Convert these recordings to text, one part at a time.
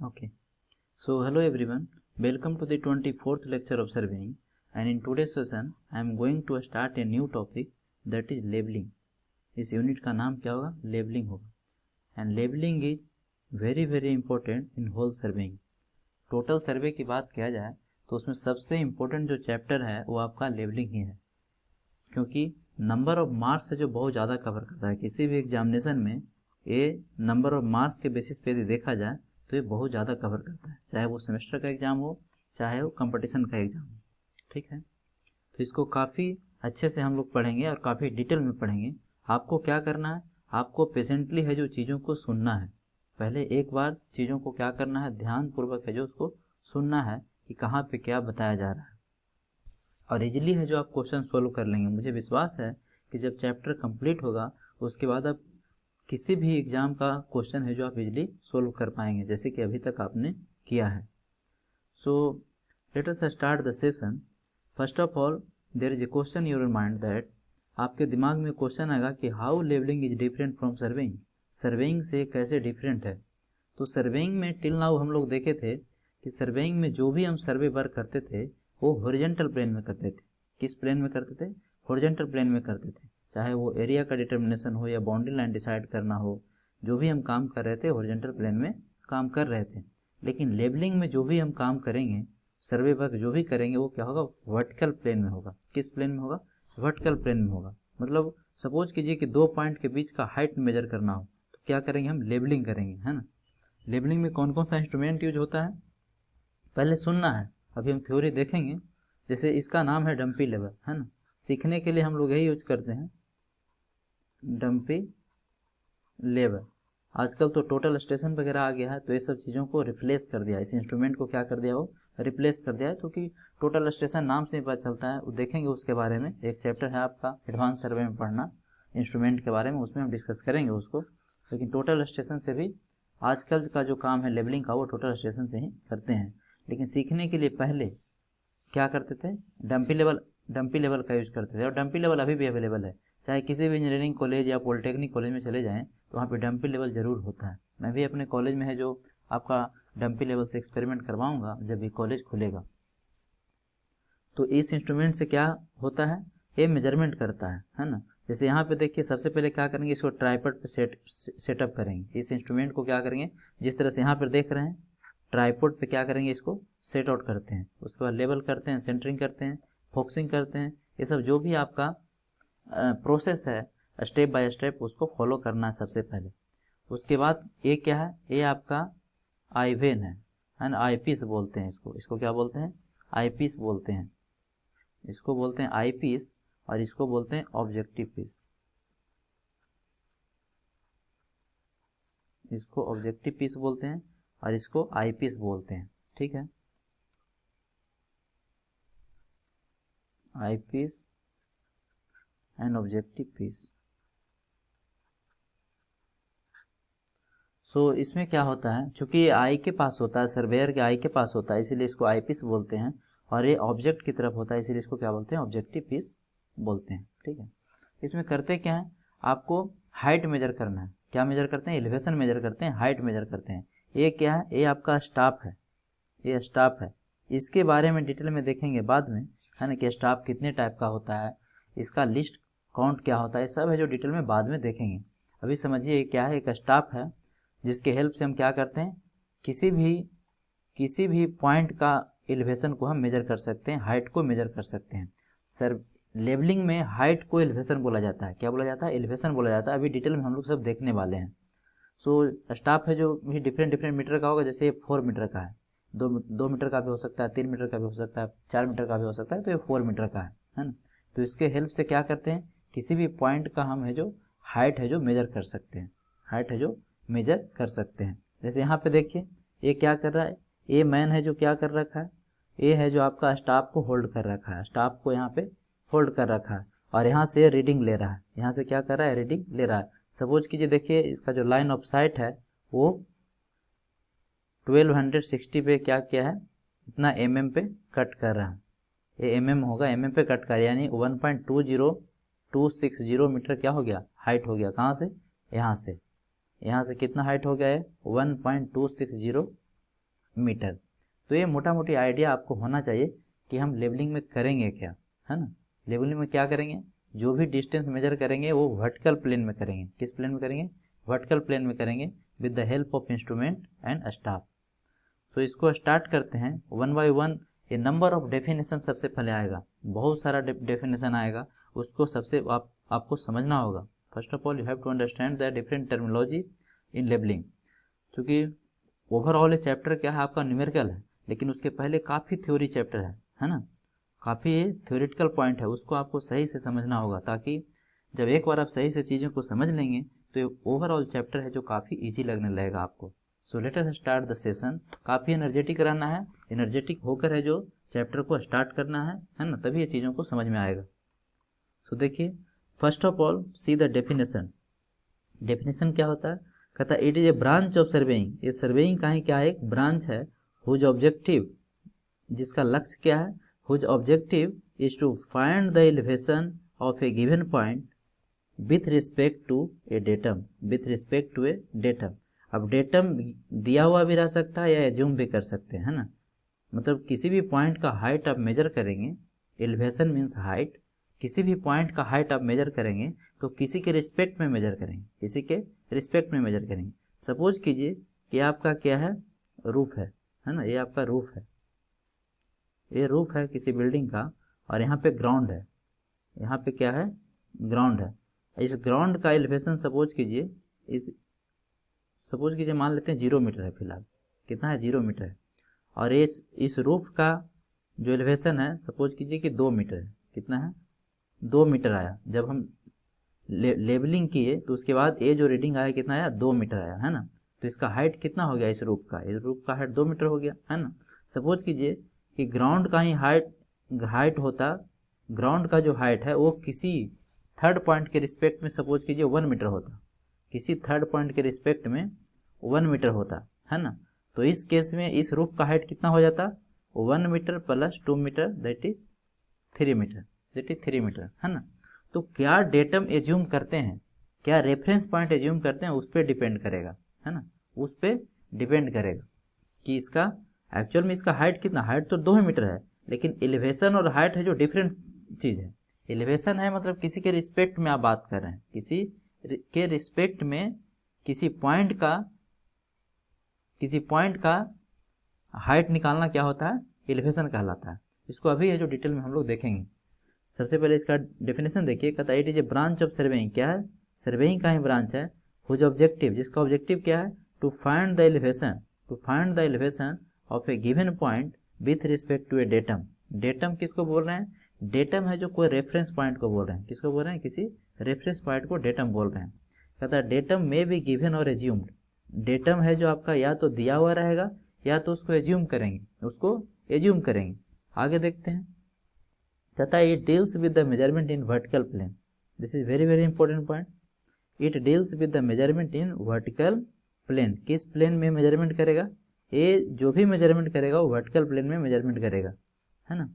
Okay. So hello everyone, welcome to the 24th lecture of surveying, and in today's session I am going to start a new topic that is labeling. इस unit का नाम क्या होगा? Labeling होगा। And labeling is very important in whole surveying. Total survey की बात किया जाए तो उसमें सबसे इम्पोर्टेंट जो चैप्टर है वो आपका लेबलिंग ही है, क्योंकि नंबर ऑफ मार्क्स है जो बहुत ज़्यादा कवर करता है। किसी भी एग्जामिनेशन में ये नंबर ऑफ मार्क्स के बेसिस पे यदि देखा जाए तो ये बहुत ज़्यादा कवर करता है, चाहे वो सेमेस्टर का एग्ज़ाम हो चाहे वो कंपटीशन का एग्ज़ाम हो। ठीक है, तो इसको काफ़ी अच्छे से हम लोग पढ़ेंगे और काफ़ी डिटेल में पढ़ेंगे। आपको क्या करना है, आपको पेशेंटली है जो चीज़ों को सुनना है। पहले एक बार चीज़ों को क्या करना है, ध्यानपूर्वक है जो उसको सुनना है कि कहाँ पे क्या बताया जा रहा है, और इजीली है जो आप क्वेश्चन सोल्व कर लेंगे। मुझे विश्वास है कि जब चैप्टर कंप्लीट होगा उसके बाद आप किसी भी एग्ज़ाम का क्वेश्चन है जो आप इजीली सोल्व कर पाएंगे, जैसे कि अभी तक आपने किया है। So let us start the session. First of all there is a question in your mind that, आपके दिमाग में क्वेश्चन आएगा कि how levelling is different from surveying. Surveying से कैसे डिफरेंट है? तो सर्वेइंग में टिल नाउ हम लोग देखे थे कि सर्वेइंग में जो भी हम सर्वे वर्क करते थे वो हॉरिजॉन्टल प्लेन में करते थे। किस प्लेन में करते थे? हॉरिजॉन्टल प्लेन में करते थे। चाहे वो एरिया का डिटर्मिनेशन हो या बाउंड्री लाइन डिसाइड करना हो, जो भी हम काम कर रहे थे हॉरिजॉन्टल प्लेन में काम कर रहे थे। लेकिन लेबलिंग में जो भी हम काम करेंगे, सर्वे वर्क जो भी करेंगे, वो क्या होगा? वर्टिकल प्लेन में होगा। किस प्लेन में होगा? वर्टिकल प्लेन में होगा। मतलब सपोज कीजिए कि दो पॉइंट के बीच का हाइट मेजर करना हो तो क्या करेंगे? हम लेबलिंग करेंगे, है ना। लेबलिंग में कौन कौन सा इंस्ट्रूमेंट यूज होता है पहले सुनना है, अभी हम थ्योरी देखेंगे। जैसे इसका नाम है डंपी लेवल, है ना। सीखने के लिए हम लोग यही यूज करते हैं, डंपी लेवल। आजकल तो टोटल स्टेशन वगैरह आ गया है, तो ये सब चीज़ों को रिप्लेस कर दिया, इस इंस्ट्रूमेंट को क्या कर दिया, वो रिप्लेस कर दिया है। क्योंकि टोटल स्टेशन नाम से ही पता चलता है, वो देखेंगे उसके बारे में। एक चैप्टर है आपका एडवांस सर्वे में पढ़ना इंस्ट्रूमेंट के बारे में, उसमें हम डिस्कस करेंगे उसको। लेकिन टोटल स्टेशन से भी आजकल का जो काम है लेबलिंग का, वो टोटल स्टेशन से ही करते हैं। लेकिन सीखने के लिए पहले क्या करते थे? डंपी लेवल का यूज करते थे, और डंपी लेवल अभी भी अवेलेबल है। चाहे किसी भी इंजीनियरिंग कॉलेज या पॉलिटेक्निक कॉलेज में चले जाएं तो वहाँ पे डंपी लेवल ज़रूर होता है। मैं भी अपने कॉलेज में है जो आपका डंपी लेवल से एक्सपेरिमेंट करवाऊंगा जब भी कॉलेज खुलेगा। तो इस इंस्ट्रूमेंट से क्या होता है, ये मेजरमेंट करता है ना। जैसे यहाँ पे देखिए, सबसे पहले क्या करेंगे, इसको ट्राइपॉड पे सेटअप करेंगे। इस इंस्ट्रूमेंट को क्या करेंगे, जिस तरह से यहाँ पर देख रहे हैं, ट्राइपॉड पे क्या करेंगे, इसको सेट आउट करते हैं। उसके बाद लेवल करते हैं, सेंटरिंग करते हैं, फोकसिंग करते हैं। ये सब जो भी आपका प्रोसेस है स्टेप बाय स्टेप उसको फॉलो करना है सबसे पहले। उसके बाद ये क्या है, ये आपका आईवेन है ना, आईपीस बोलते हैं इसको। इसको क्या बोलते हैं? आईपीस बोलते हैं। इसको बोलते हैं आईपीस और इसको बोलते हैं ऑब्जेक्टिव पीस। इसको ऑब्जेक्टिव पीस बोलते हैं और इसको आईपीस बोलते हैं। ठीक है, आईपीस एंड ऑब्जेक्टिव पीस। सो इसमें क्या होता है, चूंकि ये आई के पास होता है, सर्वेयर के आई के पास होता है, इसीलिए इसको आईपीस बोलते हैं। और ये ऑब्जेक्ट की तरफ होता है, इसीलिए इसको क्या बोलते हैं? ऑब्जेक्टिव पीस बोलते हैं। ठीक है, इसमें करते क्या है, आपको हाइट मेजर करना है। क्या मेजर करते हैं? एलिवेशन मेजर करते हैं, हाइट मेजर करते हैं। ये क्या है? ये आपका स्टाफ है, ये स्टाफ है। इसके बारे में डिटेल में देखेंगे बाद में, है ना, कि स्टाफ कितने टाइप का होता है, इसका लिस्ट काउंट क्या होता है, सब है जो डिटेल में बाद में देखेंगे। अभी समझिए ये क्या है, एक स्टाफ है जिसके हेल्प से हम क्या करते हैं, किसी भी पॉइंट का एलिवेशन को हम मेजर कर सकते हैं, हाइट को मेजर कर सकते हैं। सर लेबलिंग में हाइट को एलिवेशन बोला जाता है। क्या बोला जाता है? एलिवेशन बोला जाता है। अभी डिटेल में हम लोग सब देखने वाले हैं। सो स्टाफ है जो भी डिफरेंट मीटर का होगा। जैसे 4 मीटर का है, 2 मीटर का भी हो सकता है, 3 मीटर का भी हो सकता है, 4 मीटर का भी हो सकता है, तो ये 4 मीटर का है ना। तो इसके हेल्प से क्या करते हैं, किसी भी पॉइंट का हम है जो हाइट है जो मेजर कर सकते हैं, हाइट है जो मेजर कर सकते हैं। जैसे यहाँ पे देखिए, ये क्या कर रहा है, ये मैन है जो क्या कर रखा है, ये है जो आपका स्टाफ को होल्ड कर रखा है, स्टाफ को यहाँ पे होल्ड कर रखा है, और यहाँ से रीडिंग ले रहा है। यहाँ से क्या कर रहा है? रीडिंग ले रहा है। सपोज कीजिए, देखिए इसका जो लाइन ऑफ साइट है वो 1260 पे क्या किया है, इतना एमएम पे कट कर रहा है। ये एमएम होगा, एमएम पे कट कर, यानी 1.20260 मीटर क्या हो गया, हाइट हो गया। कहाँ से? यहाँ से कितना हाइट हो गया है? 1.260 मीटर। तो ये मोटा मोटी आइडिया आपको होना चाहिए कि हम लेवलिंग में करेंगे क्या, है ना। लेवलिंग में क्या करेंगे, जो भी डिस्टेंस मेजर करेंगे वो वर्टिकल प्लेन में करेंगे। किस प्लेन में करेंगे, वर्टिकल प्लेन में करेंगे with the help of instrument and staff. तो इसको स्टार्ट करते हैं वन बाय वन। ये नंबर ऑफ डेफिनेशन सबसे पहले आएगा, बहुत सारा डेफिनेशन आएगा, उसको सबसे आपको समझना होगा। First of all you have to understand the different terminology in levelling. क्योंकि ओवरऑल ये चैप्टर क्या है आपका न्यूमेरिकल है, लेकिन उसके पहले काफ़ी थ्योरी चैप्टर है ना, काफ़ी थ्योरेटिकल पॉइंट है, उसको आपको सही से समझना होगा, ताकि जब एक बार आप सही से चीज़ों को समझ लेंगे तो ये ओवरऑल चैप्टर है जो काफ़ी ईजी लगने लगेगा आपको। सो let us start the session. काफ़ी एनर्जेटिक रहना है, एनर्जेटिक होकर है जो चैप्टर को स्टार्ट करना है ना, तभी ये चीज़ों को समझ में आएगा। सो देखिए, first of all see the definition. Definition क्या होता है, कहता है it is a branch of surveying. ये सर्वेइंग का ही क्या है, एक ब्रांच है, हुज ऑब्जेक्टिव, जिसका लक्ष्य क्या है, whose objective is to find the elevation of a given point with respect to a datum, with respect to a datum. अब डेटम दिया हुआ भी रह सकता है या एज्यूम भी कर सकते हैं, है ना। मतलब किसी भी पॉइंट का हाइट आप मेजर करेंगे, एलिवेशन मीन्स हाइट, किसी भी पॉइंट का हाइट आप मेजर करेंगे तो किसी के रिस्पेक्ट में मेजर करेंगे, किसी के रिस्पेक्ट में मेजर करेंगे। सपोज कीजिए कि आपका क्या है, रूफ है ना, ये आपका रूफ है, ये रूफ है किसी बिल्डिंग का, और यहाँ पे ग्राउंड है, यहाँ पे क्या है, ग्राउंड है। इस ग्राउंड का एलिवेशन सपोज कीजिए, सपोज कीजिए मान लेते हैं 0 मीटर है, फिलहाल कितना है, 0 मीटर है। और इस रूफ का जो एलिवेशन है सपोज कीजिए कि 2 मीटर है, कितना है, 2 मीटर आया। जब हम लेबलिंग किए तो उसके बाद ये जो रीडिंग आया कितना आया, 2 मीटर आया, है ना। तो इसका हाइट कितना हो गया, इस रूफ का हाइट 2 मीटर हो गया, है ना। सपोज कीजिए कि ग्राउंड का ही हाइट होता, ग्राउंड का जो हाइट है वो किसी थर्ड पॉइंट के रिस्पेक्ट में सपोज कीजिए 1 मीटर होता, किसी थर्ड पॉइंट के रिस्पेक्ट में 1 मीटर होता, है ना। तो इस केस में इस रूफ का हाइट कितना हो जाता, 1 metre plus 2 metre that is 3 metre, है ना। तो क्या डेटम एज्यूम करते हैं, क्या रेफरेंस पॉइंट एज्यूम करते हैं, उस पर डिपेंड करेगा, है ना, उस पर डिपेंड करेगा कि इसका एक्चुअल में इसका हाइट कितना, हाइट तो 2 मीटर है, लेकिन एलिवेशन और हाइट है जो डिफरेंट चीज़ है। एलिवेशन है मतलब किसी के रिस्पेक्ट में आप बात कर रहे हैं, किसी के रिस्पेक्ट में किसी पॉइंट का हाइट निकालना क्या होता है, एलिवेशन कहलाता है। इसको अभी है जो डिटेल में हम लोग देखेंगे। सबसे पहले इसका डेफिनेशन देखिए, कहता है it is a branch of surveying. क्या है, सर्वेइंग का ही ब्रांच है, हुज ऑब्जेक्टिव, जिसका ऑब्जेक्टिव क्या है, to find the elevation of a given point with respect to a datum. Datum किसको बोल रहे हैं, डेटम है जो कोई रेफरेंस पॉइंट को बोल रहे हैं, किसको बोल रहे हैं, किसी रेफरेंस पॉइंट को डेटम बोल रहे हैं। कहता है डेटम में बी गिवन और एज्यूम्ड। डेटम है जो आपका या तो दिया हुआ रहेगा या तो उसको एज्यूम करेंगे, आगे देखते हैं। कहता है it deals with the measurement in vertical plane. This is very very important point. It deals with the measurement in vertical plane. किस प्लेन में मेजरमेंट करेगा, ये जो भी मेजरमेंट करेगा वो वर्टिकल प्लेन में मेजरमेंट करेगा, है ना।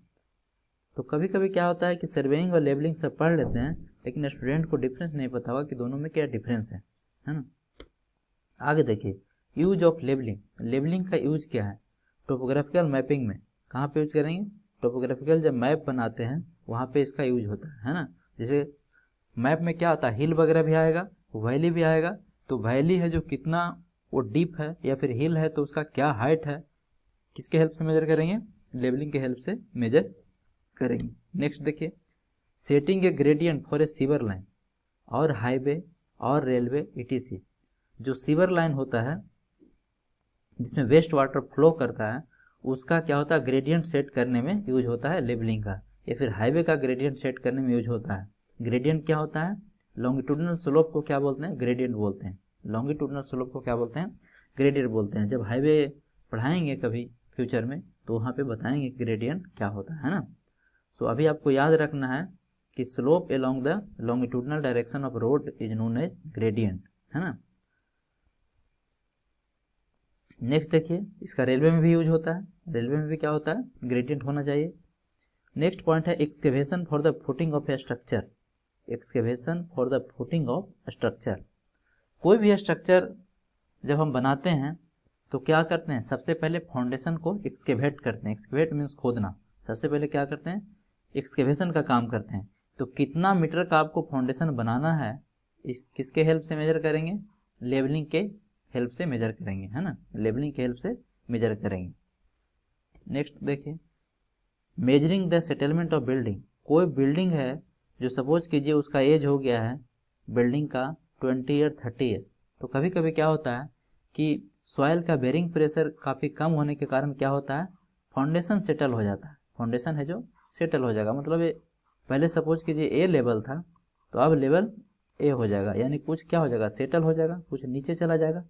तो कभी कभी क्या होता है कि सर्वेइंग और लेबलिंग सब पढ़ लेते हैं, लेकिन स्टूडेंट को डिफरेंस नहीं पता होगा कि दोनों में क्या डिफरेंस है ना। आगे देखिए, यूज ऑफ लेबलिंग। लेबलिंग का यूज क्या है, टोपोग्राफिकल मैपिंग में कहाँ पे यूज करेंगे, टोपोग्राफिकल जब मैप बनाते हैं वहाँ पे इसका यूज होता है ना। जैसे मैप में क्या होता है, हिल वगैरह भी आएगा, वैली भी आएगा। तो वैली है जो कितना वो डीप है, या फिर हिल है तो उसका क्या हाइट है, किसके हेल्प से मेजर करेंगे, लेबलिंग के हेल्प से मेजर करेंगे। नेक्स्ट देखिए, setting A gradient for a sewer line और हाईवे और रेलवे ETC। जो सीवर लाइन होता है जिसमें वेस्ट वाटर फ्लो करता है, उसका क्या होता है, ग्रेडियंट सेट करने में यूज होता है लेबलिंग का, या फिर हाईवे का ग्रेडियंट सेट करने में यूज होता है। ग्रेडियंट क्या होता है, लॉन्गिट्यूडनल स्लोप को क्या बोलते हैं, ग्रेडियंट बोलते हैं। लॉन्गिट्यूडनल स्लोप को क्या बोलते हैं, ग्रेडियंट बोलते हैं। जब हाईवे पढ़ाएंगे कभी फ्यूचर में तो वहाँ पे बताएंगे ग्रेडियंट क्या होता है ना। सो अभी आपको याद रखना है कि slope along the longitudinal direction of road is known as gradient, है ना। नेक्स्ट देखिए, इसका रेलवे में भी यूज होता है, रेलवे में भी क्या होता है, ग्रेडियंट होना चाहिए। नेक्स्ट पॉइंट है excavation for the footing of A structure. Excavation for the footing of structure. कोई भी स्ट्रक्चर जब हम बनाते हैं तो क्या करते हैं, सबसे पहले फाउंडेशन को एक्सकेवेट करते हैं। एक्सकेवेट मीन्स खोदना। सबसे पहले क्या करते हैं, एक्सकेवेशन का काम करते हैं। तो कितना मीटर का आपको फाउंडेशन बनाना है, इस किसके हेल्प से मेजर करेंगे, लेवलिंग के हेल्प से मेजर करेंगे, है ना, लेवलिंग के हेल्प से मेजर करेंगे। नेक्स्ट देखिए, measuring the settlement of building. कोई बिल्डिंग है जो सपोज कीजिए उसका एज हो गया है बिल्डिंग का 20 ईयर 30 ईयर, तो कभी कभी क्या होता है कि सॉइल का बेरिंग प्रेशर काफ़ी कम होने के कारण क्या होता है, फाउंडेशन सेटल हो जाता है। फाउंडेशन है जो सेटल हो जाएगा, मतलब ये पहले सपोज कीजिए ए लेवल था, तो अब लेवल ए हो जाएगा, यानी कुछ क्या हो जाएगा, सेटल हो जाएगा, कुछ नीचे चला जाएगा।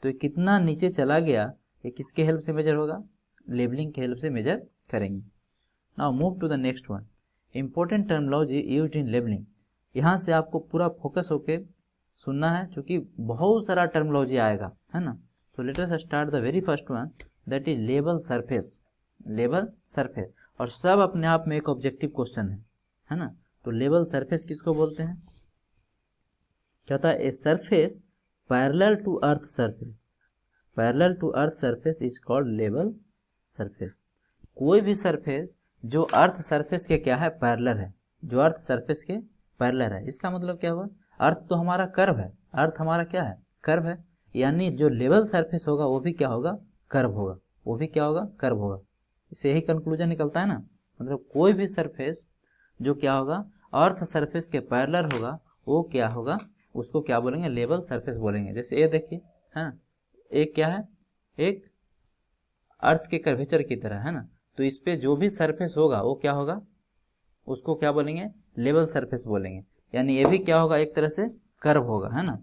तो ये कितना नीचे चला गया, ये किसके हेल्प से मेजर होगा, लेवलिंग के हेल्प से मेजर करेंगे। Now move to the next one, important terminology used in levelling. यहाँ से आपको पूरा फोकस होके सुनना है, क्योंकि बहुत सारा टर्मिनोलॉजी आएगा, है ना। तो late us start the very first one, that is level surface. Level surface, और सब अपने आप में एक ऑब्जेक्टिव क्वेश्चन है ना। तो लेवल सरफेस किसको बोलते हैं, क्या था, a surface parallel to earth surface. Parallel to earth surface is called level surface. कोई भी सरफेस जो अर्थ सरफेस के क्या है, पैरेलल है, जो अर्थ सरफेस के पैरेलल है। इसका मतलब क्या हुआ, अर्थ तो हमारा कर्व है, अर्थ हमारा क्या है, कर्व है, यानी जो लेवल सरफेस होगा वो भी क्या होगा, कर्व होगा, वो भी क्या होगा, कर्व होगा। इससे यही कंक्लूजन निकलता है ना, मतलब कोई भी सरफेस जो क्या होगा, अर्थ सरफेस के पैरेलल होगा, वो क्या होगा, उसको क्या बोलेंगे, लेवल सरफेस बोलेंगे। जैसे ये देखिए, है ना, एक क्या है, एक अर्थ के कर्वेचर की तरह, है ना। तो इस पे जो भी सरफेस होगा वो क्या होगा, उसको क्या बोलेंगे, लेवल सरफेस बोलेंगे, यानी ये भी क्या होगा, एक तरह से कर्व होगा, है ना।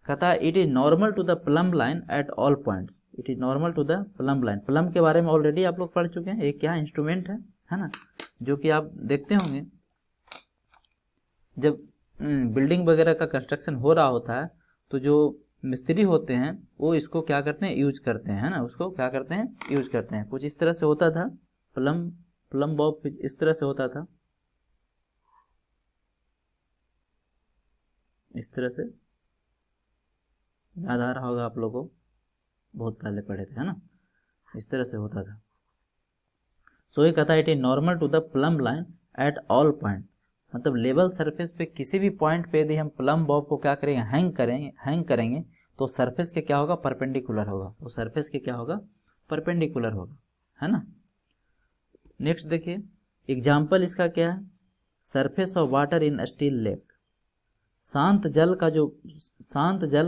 कहता है it is normal to the plumb line at all points. It is normal to the plumb line. Plumb के बारे में ऑलरेडी आप लोग पढ़ चुके हैं, एक क्या इंस्ट्रूमेंट है ना, जो कि आप देखते होंगे जब बिल्डिंग वगैरह का कंस्ट्रक्शन हो रहा होता है, तो जो मिस्त्री होते हैं वो इसको क्या करते हैं, यूज करते हैं, है ना, उसको क्या करते हैं, यूज करते हैं। कुछ इस तरह से होता था, प्लम बॉब इस तरह से होता था, इस तरह से, याद आ रहा होगा आप लोगों को, बहुत पहले पढ़े थे, है ना, इस तरह से होता था। सो ये कहता है it is normal to the plumb line at all point, मतलब लेवल सरफेस पे किसी भी पॉइंट पे यदि हम प्लम बॉब को क्या करेंगे, हैंग करेंगे तो सरफेस के क्या होगा, परपेंडिकुलर होगा, वो सरफेस के क्या होगा, परपेंडिकुलर होगा, है ना। नेक्स्ट देखिए, एग्जाम्पल इसका क्या है, surface of water in still lake. शांत जल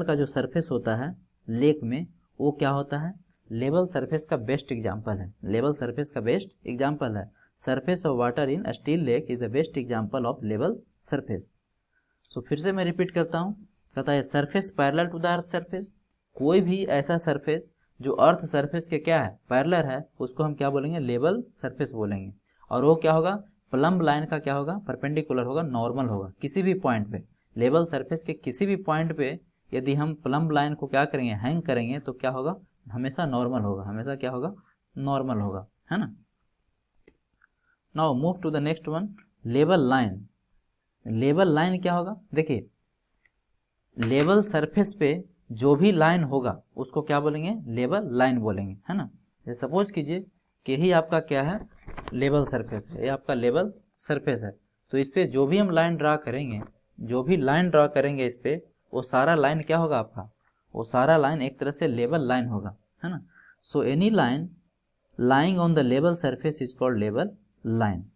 का जो सरफेस होता है लेक में, वो क्या होता है, लेवल सरफेस का बेस्ट एग्जाम्पल है, लेवल सरफेस का बेस्ट एग्जाम्पल है। Surface of water in still lake is the best example of level surface. So फिर से मैं रिपीट करता हूँ, कहता है surface parallel to the earth surface. कोई भी ऐसा सरफेस जो अर्थ सरफेस के क्या है, पैरेलल है, उसको हम क्या बोलेंगे, लेवल सरफेस बोलेंगे। और वो क्या होगा, प्लम लाइन का क्या होगा, परपेंडिकुलर होगा, नॉर्मल होगा। किसी भी पॉइंट पे, लेवल सरफेस के किसी भी पॉइंट पे यदि हम प्लम लाइन को क्या करेंगे, हैंग करेंगे, तो क्या होगा, हमेशा नॉर्मल होगा, हमेशा क्या होगा, नॉर्मल होगा, है ना। Now move to the next one, level line. Level line क्या होगा, देखिए लेवल सरफेस पे जो भी लाइन होगा उसको क्या बोलेंगे, लेवल लाइन बोलेंगे, है ना। जैसे सपोज कीजिए कि ही आपका क्या है, लेवल सरफेस है, ये आपका लेवल सरफेस है, तो इस पे जो भी हम लाइन ड्रा करेंगे, जो भी लाइन ड्रा करेंगे इस पे, वो सारा लाइन क्या होगा आपका, वो सारा लाइन एक तरह से लेवल लाइन होगा, है ना। So any line lying on the level surface is called level line.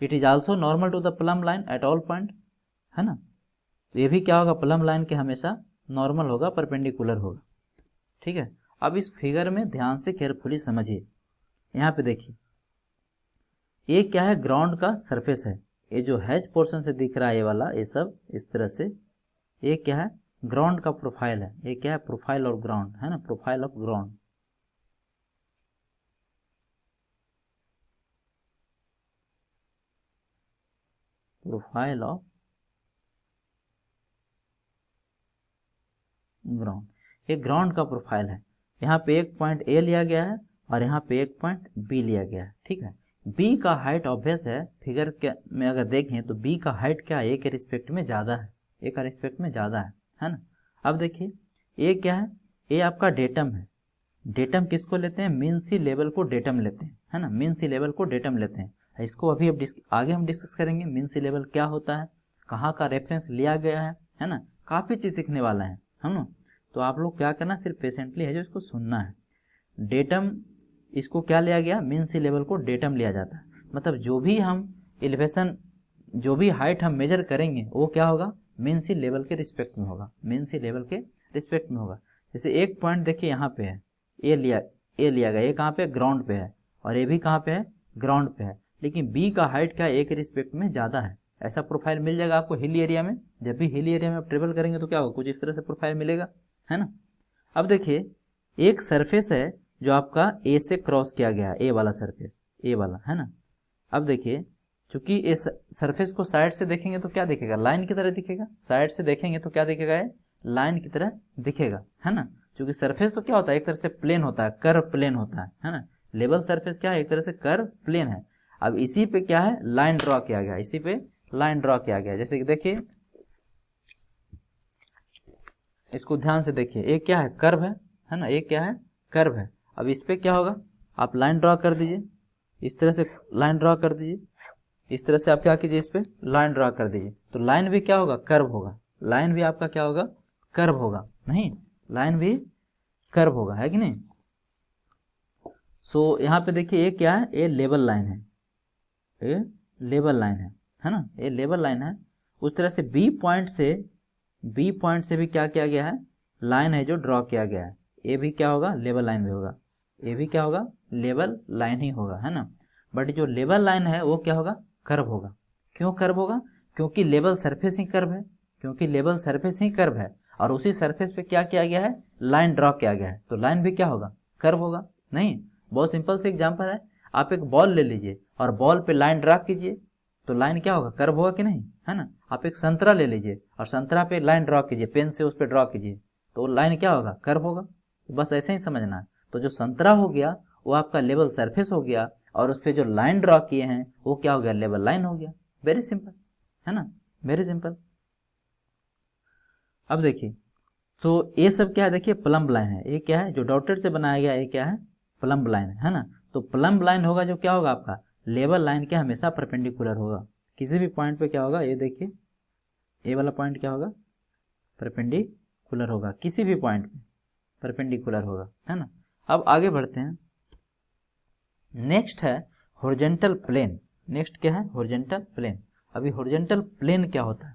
It is also normal to the plumb line at all point, है ना। ये भी क्या होगा, प्लम लाइन के हमेशा नॉर्मल होगा, परपेंडिकुलर होगा, ठीक है। अब इस फिगर में ध्यान से केयरफुली समझिए, यहाँ पे देखिए, ये क्या है, ग्राउंड का सरफेस है, ये जो हैच पोर्शन से दिख रहा है ये वाला, ये सब इस तरह से, ये क्या है, ग्राउंड का प्रोफाइल है, ये क्या है, प्रोफाइल ऑफ ग्राउंड, है ना, profile of ground. Profile of ground, ये ग्राउंड का प्रोफाइल है। यहाँ पे एक पॉइंट ए लिया गया है और यहाँ पे एक पॉइंट बी लिया गया है, ठीक है। बी का हाइट ऑब्वियस है, फिगर के में अगर देखें तो बी का हाइट क्या है, ए के रिस्पेक्ट में ज़्यादा है, ए का रिस्पेक्ट में ज़्यादा है ना। अब देखिए ए क्या है, ये आपका डेटम है। डेटम किसको लेते हैं? मीन सी लेवल को डेटम लेते हैं, है ना, मीन सी लेवल को डेटम लेते हैं। इसको अभी अब आगे हम डिस्कस करेंगे मीन सी लेवल क्या होता है, कहाँ का रेफरेंस लिया गया है ना, काफ़ी चीज़ सीखने वाला है ना। तो आप लोग क्या करना, सिर्फ पेशेंटली है जो इसको सुनना है। डेटम, इसको क्या लिया गया? मीन सी लेवल को डेटम लिया जाता है। मतलब जो भी हम एलिवेशन, जो भी हाइट हम मेजर करेंगे वो क्या होगा? मीन सी लेवल के रिस्पेक्ट में होगा, मीन सी लेवल के रिस्पेक्ट में होगा। जैसे एक पॉइंट देखिए यहाँ पे है, ए लिया गया, ये कहाँ पे? ग्राउंड पे है, और ये भी कहाँ पे है? ग्राउंड पे है। लेकिन बी का हाइट क्या है? ए के रिस्पेक्ट में ज़्यादा है। ऐसा प्रोफाइल मिल जाएगा आपको हिली एरिया में। जब भी हिली एरिया में आप ट्रेवल करेंगे तो क्या होगा? कुछ इस तरह से प्रोफाइल मिलेगा, है ना। अब देखिए एक सरफेस है जो आपका ए से क्रॉस किया गया है, ए वाला सरफेस, ए वाला, है ना। अब देखिए चूंकि इस सरफेस को साइड से देखेंगे तो क्या दिखेगा? लाइन की तरह दिखेगा। साइड से देखेंगे तो क्या दिखेगा? ये लाइन की तरह दिखेगा, है ना। क्योंकि सरफेस तो क्या होता है? एक तरह से प्लेन होता है, कर्व प्लेन होता है ना। लेवल सरफेस क्या है? एक तरह से कर्व प्लेन है। अब इसी पे क्या है? लाइन ड्रॉ किया गया, इसी पे लाइन ड्रॉ किया गया। जैसे कि देखिए, इसको ध्यान से देखिए, एक क्या है? कर्व है ना, एक क्या है? कर्व है। अब इस पे क्या होगा? आप लाइन ड्रॉ कर दीजिए, इस तरह से लाइन ड्रॉ कर दीजिए, इस तरह से आप क्या कीजिए? इस पे लाइन ड्रॉ कर दीजिए, तो लाइन भी क्या होगा? कर्व होगा। लाइन भी आपका क्या होगा? कर्व होगा। नहीं, लाइन भी कर्व होगा, है कि नहीं। सो यहाँ पे देखिए ये क्या है? ये लेवल लाइन है, ये लेवल लाइन है ना, ये लेवल लाइन है। उस तरह से बी पॉइंट से भी क्या किया गया है? लाइन है जो ड्रॉ किया गया है, ये भी क्या होगा? लेवल लाइन भी होगा, ये भी क्या होगा? लेवल लाइन ही होगा, है ना। बट जो लेवल लाइन है वो क्या होगा? कर्व होगा। क्यों कर्व होगा? क्योंकि लेवल सरफेस ही कर्व है, क्योंकि लेवल सरफेस ही कर्व है, और उसी सरफेस पे क्या किया गया है? लाइन ड्रॉ किया गया है, तो लाइन भी क्या होगा? कर्व होगा। नहीं, बहुत सिंपल से एग्जांपल है, आप एक बॉल ले लीजिए और बॉल पे लाइन ड्रॉ कीजिए, तो लाइन क्या होगा? कर्व होगा कि नहीं, है ना। आप एक संतरा ले लीजिए और संतरा पे लाइन ड्रॉ कीजिए, पेन से उस पर ड्रॉ कीजिए, तो लाइन क्या होगा? कर्व होगा। बस ऐसे ही समझना है। तो जो संतरा हो गया वो आपका लेवल सरफेस हो गया, और उस पर जो लाइन ड्रॉ किए हैं वो क्या हो गया? लेवल लाइन हो गया। वेरी सिंपल, है ना, वेरी सिंपल। अब देखिए, तो ये सब क्या है? देखिए प्लम्ब लाइन है, ये क्या है? जो डॉटेड से बनाया गया ये क्या है? प्लम्ब लाइन है ना। तो प्लम्ब लाइन होगा जो क्या होगा आपका? लेवल लाइन के हमेशा परपेंडिकुलर होगा। किसी भी पॉइंट पे क्या होगा? ये देखिए, ये वाला पॉइंट क्या होगा? परपेंडिकुलर होगा, किसी भी पॉइंट पे परपेंडिकुलर होगा, है ना। अब आगे बढ़ते हैं। नेक्स्ट है हॉरिजॉन्टल प्लेन। नेक्स्ट क्या है? Horizontal plane. अभी हॉरिजॉन्टल प्लेन क्या होता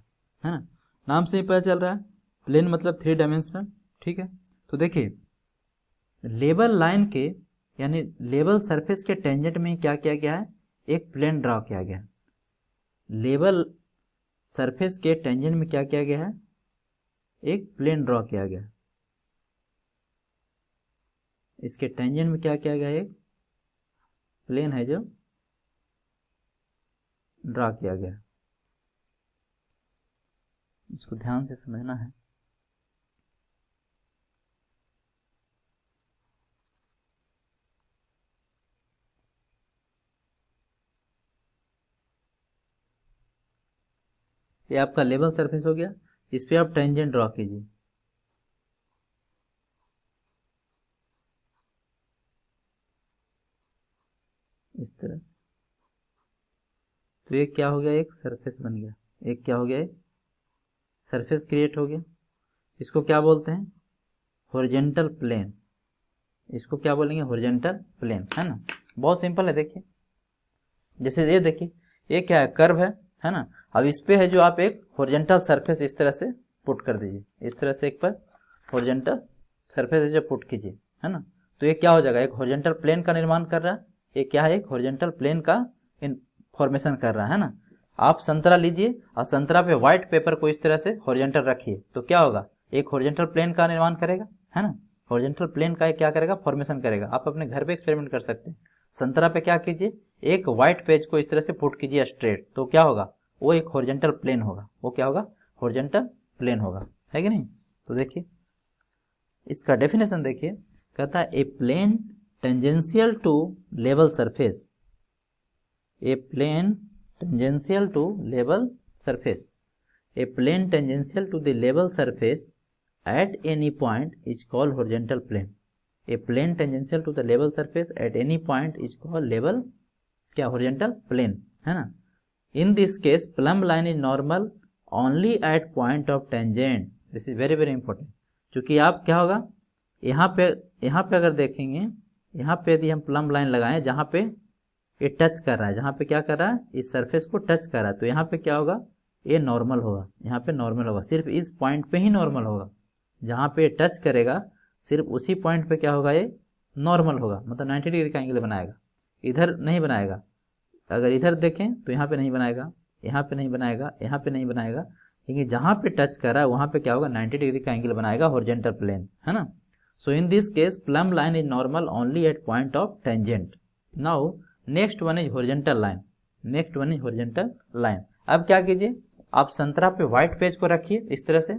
है ना, नाम से ही पता चल रहा है, प्लेन मतलब 3 डायमेंशनल, ठीक है। तो देखिए लेवल लाइन के यानी लेवल सरफेस के टेंजेंट में क्या किया गया है? एक प्लेन ड्रॉ किया गया। लेवल सरफेस के टेंजेंट में क्या किया गया है? एक प्लेन ड्रॉ किया गया। इसके टेंजेंट में क्या किया गया? एक प्लेन है जो ड्रॉ किया गया। इसको ध्यान से समझना है। ये आपका लेवल सरफेस हो गया, इस पे आप टेंजेंट ड्रॉ कीजिए, इस तरह से। तो ये क्या हो गया? एक सरफेस बन गया, एक क्या हो गया? एक सरफेस क्रिएट हो गया। इसको क्या बोलते हैं? Horizontal plane. इसको क्या बोलेंगे? हॉरिजॉन्टल प्लेन, है ना। बहुत सिंपल है। देखिए जैसे ये देखिए, ये क्या है? कर्व है ना। अब इस पे है जो आप एक हॉरिजॉन्टल सरफेस इस तरह से पुट कर दीजिए, इस तरह से एक पर हॉरिजॉन्टल सरफेस है जो पुट कीजिए, है ना। तो ये क्या हो जाएगा? एक हॉरिजॉन्टल प्लेन का निर्माण कर रहा है। ये क्या है? एक हॉरिजॉन्टल प्लेन का फॉर्मेशन कर रहा है ना। आप संतरा लीजिए और संतरा पे व्हाइट पेपर को इस तरह से हॉरिजॉन्टल रखिए, तो क्या होगा? एक हॉरिजॉन्टल प्लेन का निर्माण करेगा, है ना। हॉरिजॉन्टल प्लेन का क्या करेगा? फॉर्मेशन करेगा। आप अपने घर पे एक्सपेरिमेंट कर सकते हैं। संतरा पे क्या कीजिए? एक व्हाइट पेज को इस तरह से पुट कीजिए स्ट्रेट, तो क्या होगा? वो एक हॉरिजॉन्टल प्लेन होगा। वो क्या होगा? हॉरिजॉन्टल प्लेन होगा, है कि नहीं। तो देखिए इसका डेफिनेशन देखिए, कहता है a plane tangential to level surface, a plane tangential to level surface, a plane tangential to the level surface at any point is called horizontal plane. A plane tangential to the level surface at any point is called level क्या horizontal plane, है ना. In this case plumb line is normal only at point of tangent. This is very very important. क्योंकि आप क्या होगा यहाँ पे अगर देखेंगे, यहाँ पे यदि हम प्लम्ब लाइन लगाएं जहाँ पे ये टच कर रहा है, जहाँ पे क्या कर रहा है, इस सरफेस को टच कर रहा है, तो यहाँ पे क्या होगा, ये नॉर्मल होगा, यहाँ पे नॉर्मल होगा, सिर्फ इस पॉइंट पे ही नॉर्मल होगा, जहाँ पे टच करेगा सिर्फ उसी पॉइंट पे क्या होगा, ये नॉर्मल होगा, मतलब 90 डिग्री का एंगल बनाएगा, इधर नहीं बनाएगा. अगर इधर देखें तो यहाँ पे नहीं बनाएगा, यहाँ पे नहीं बनाएगा, यहाँ पे नहीं बनाएगा, लेकिन जहाँ पे टच कर रहा है वहाँ पे क्या होगा, 90 डिग्री का एंगल बनाएगा, हॉरिजॉन्टल प्लेन, है ना. So in this case plumb line is normal only at point of tangent. Now next one is horizontal line. Next one is horizontal line. अब क्या कीजिए, आप संतरा पे व्हाइट पेज को रखिए, इस तरह से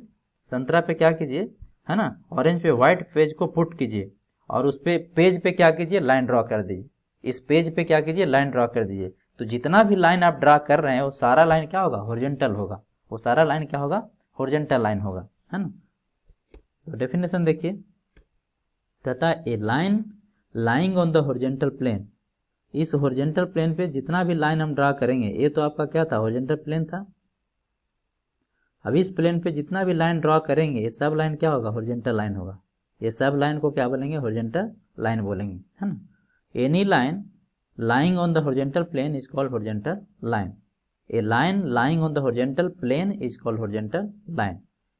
संतरा पे क्या कीजिए, है ना, ऑरेंज पे व्हाइट पेज को पुट कीजिए और उस पे पेज पे क्या कीजिए, लाइन ड्रॉ कर दीजिए. इस पेज पे क्या कीजिए, लाइन ड्रॉ कर दीजिए. तो जितना भी लाइन आप ड्रॉ कर रहे हैं वो सारा लाइन क्या होगा, हॉरिजॉन्टल होगा, वो सारा लाइन क्या होगा, हॉरिजॉन्टल लाइन होगा, है ना. तो डेफिनेशन देखिए, कहता है a line lying on the horizontal plane. इस हॉरिजॉन्टल प्लेन पे जितना भी लाइन हम ड्रा करेंगे, ये तो आपका क्या था, हॉरिजॉन्टल प्लेन था. अब इस प्लेन पे जितना भी लाइन ड्रॉ करेंगे ये सब लाइन क्या होगा, हॉरिजॉन्टल लाइन होगा. ये सब लाइन को क्या बोलेंगे, हॉरिजॉन्टल लाइन बोलेंगे, है ना. Any line lying on the horizontal plane is called horizontal line. A line lying on the horizontal plane is called horizontal line.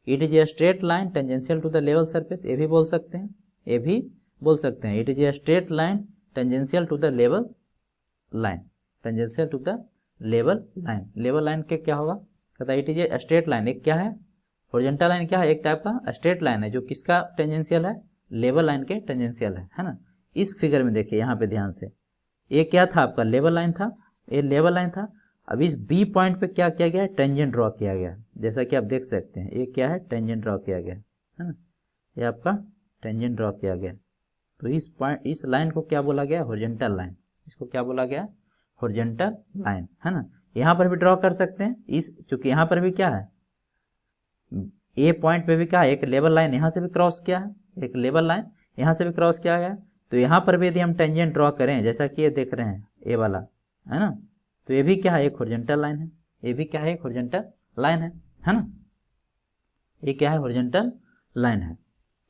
It is a straight line tangential to the level surface. ये भी बोल सकते हैं, ये भी बोल सकते हैं. It is a straight line tangential to the level line. Tangential to the level line. Level line के क्या होगा, कहता है it is a straight line. एक क्या है, horizontal line क्या है, एक टाइप का straight line है जो किसका टेंजेंशियल है, लेवल लाइन के टेंजेंशियल है ना. इस फिगर में देखिए, यहाँ पे ध्यान से, ये क्या था आपका, लेवल लाइन था, ये लेवल लाइन था. अब इस बी पॉइंट पे क्या किया गया है, टेंजेंट ड्रॉ किया गया, जैसा कि आप देख सकते हैं. ये क्या है, टेंजेंट ड्रॉ किया गया, है ना, ये आपका टेंजेंट ड्रॉ किया गया. तो इस पॉइंट, इस लाइन को क्या बोला गया, हॉरिजॉन्टल लाइन. इसको क्या बोला गया, हॉरिजॉन्टल लाइन, है ना. यहाँ पर भी ड्रॉ कर सकते हैं, इस चूंकि यहाँ पर भी क्या है, ए पॉइंट पे भी क्या है, एक लेवल लाइन यहाँ से भी क्रॉस किया है, एक लेवल लाइन यहाँ से भी क्रॉस किया गया. तो यहाँ पर भी यदि हम टेंजेंट ड्रॉ करें, जैसा कि ये देख रहे हैं, ए वाला, है ना, तो ये भी क्या है, एक हॉरिजॉन्टल लाइन है, ये भी क्या है, एक हॉरिजॉन्टल लाइन है ना. ये क्या है, हॉरिजॉन्टल लाइन है.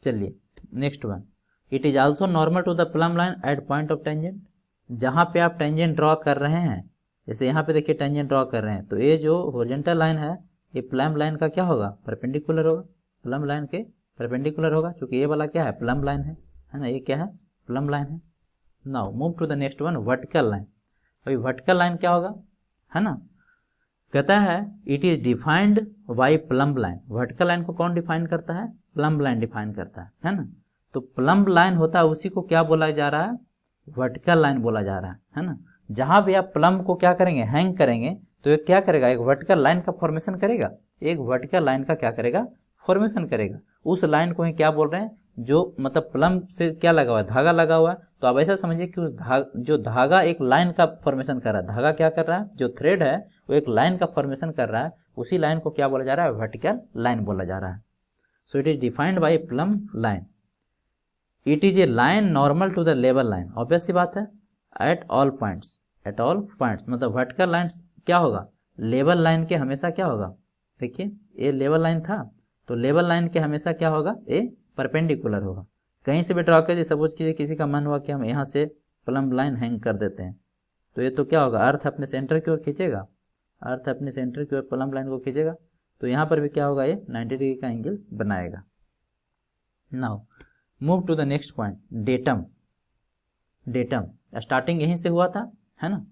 चलिए next one, it is also normal to the plumb line at point of tangent. जहाँ पे आप टेंजेंट ड्रॉ कर रहे हैं, जैसे यहाँ पे देखिए टेंजेंट ड्रॉ कर रहे हैं, तो ये जो हॉरिजॉन्टल लाइन है ये प्लम्ब लाइन का क्या होगा, परपेंडिकुलर होगा, प्लम्ब लाइन के परपेंडिकुलर होगा, क्योंकि ये वाला क्या है, प्लम्ब लाइन है ना, ये क्या है, प्लम्ब लाइन है. Now move to the next one, vertical line. अभी वर्टिकल लाइन क्या होगा, है ना, कहता है it is defined by plumb line. Vertical line को कौन डिफाइन करता है, प्लम्ब लाइन डिफाइन करता है ना. तो प्लम्ब लाइन होता है, उसी को क्या बोला जा रहा है, वर्टिकल लाइन बोला जा रहा है ना. जहां भी आप प्लम्ब को क्या करेंगे, हैंग करेंगे, तो ये क्या करेगा, एक वर्टिकल लाइन का फॉर्मेशन करेगा, एक वर्टिकल लाइन का क्या करेगा, फॉर्मेशन करेगा. उस लाइन को ही क्या बोल रहे हैं, जो मतलब प्लम्ब से क्या लगा हुआ है, धागा लगा हुआ है. तो आप ऐसा समझिए कि उस जो धागा एक लाइन का फॉर्मेशन कर रहा है, धागा क्या कर रहा है, जो थ्रेड है वो एक लाइन का फॉर्मेशन कर रहा है, उसी लाइन को क्या बोला जा रहा है, वर्टिकल लाइन बोला जा रहा है. So it is defined by plumb line. It is a line normal to the level line. Obvious सी बात है, at all points, at all points मतलब वर्टिकल लाइन क्या होगा, लेवल लाइन के हमेशा क्या होगा, देखिए ये लेवल लाइन था, तो लेवल लाइन के हमेशा क्या होगा, ये परपेंडिकुलर होगा. कहीं से भी ड्रॉ कीजिए, सपोज कीजिए किसी का मन हुआ कि हम यहाँ से प्लम्ब लाइन हैंग कर देते हैं, तो ये तो क्या होगा, अर्थ अपने सेंटर की ओर खींचेगा, अर्थ अपने सेंटर की ओर प्लम्ब लाइन को खींचेगा, तो यहाँ पर भी क्या होगा, ये 90 डिग्री का एंगल बनाएगा. Now move to the next point, datum. Datum starting यहीं से हुआ था, है ना.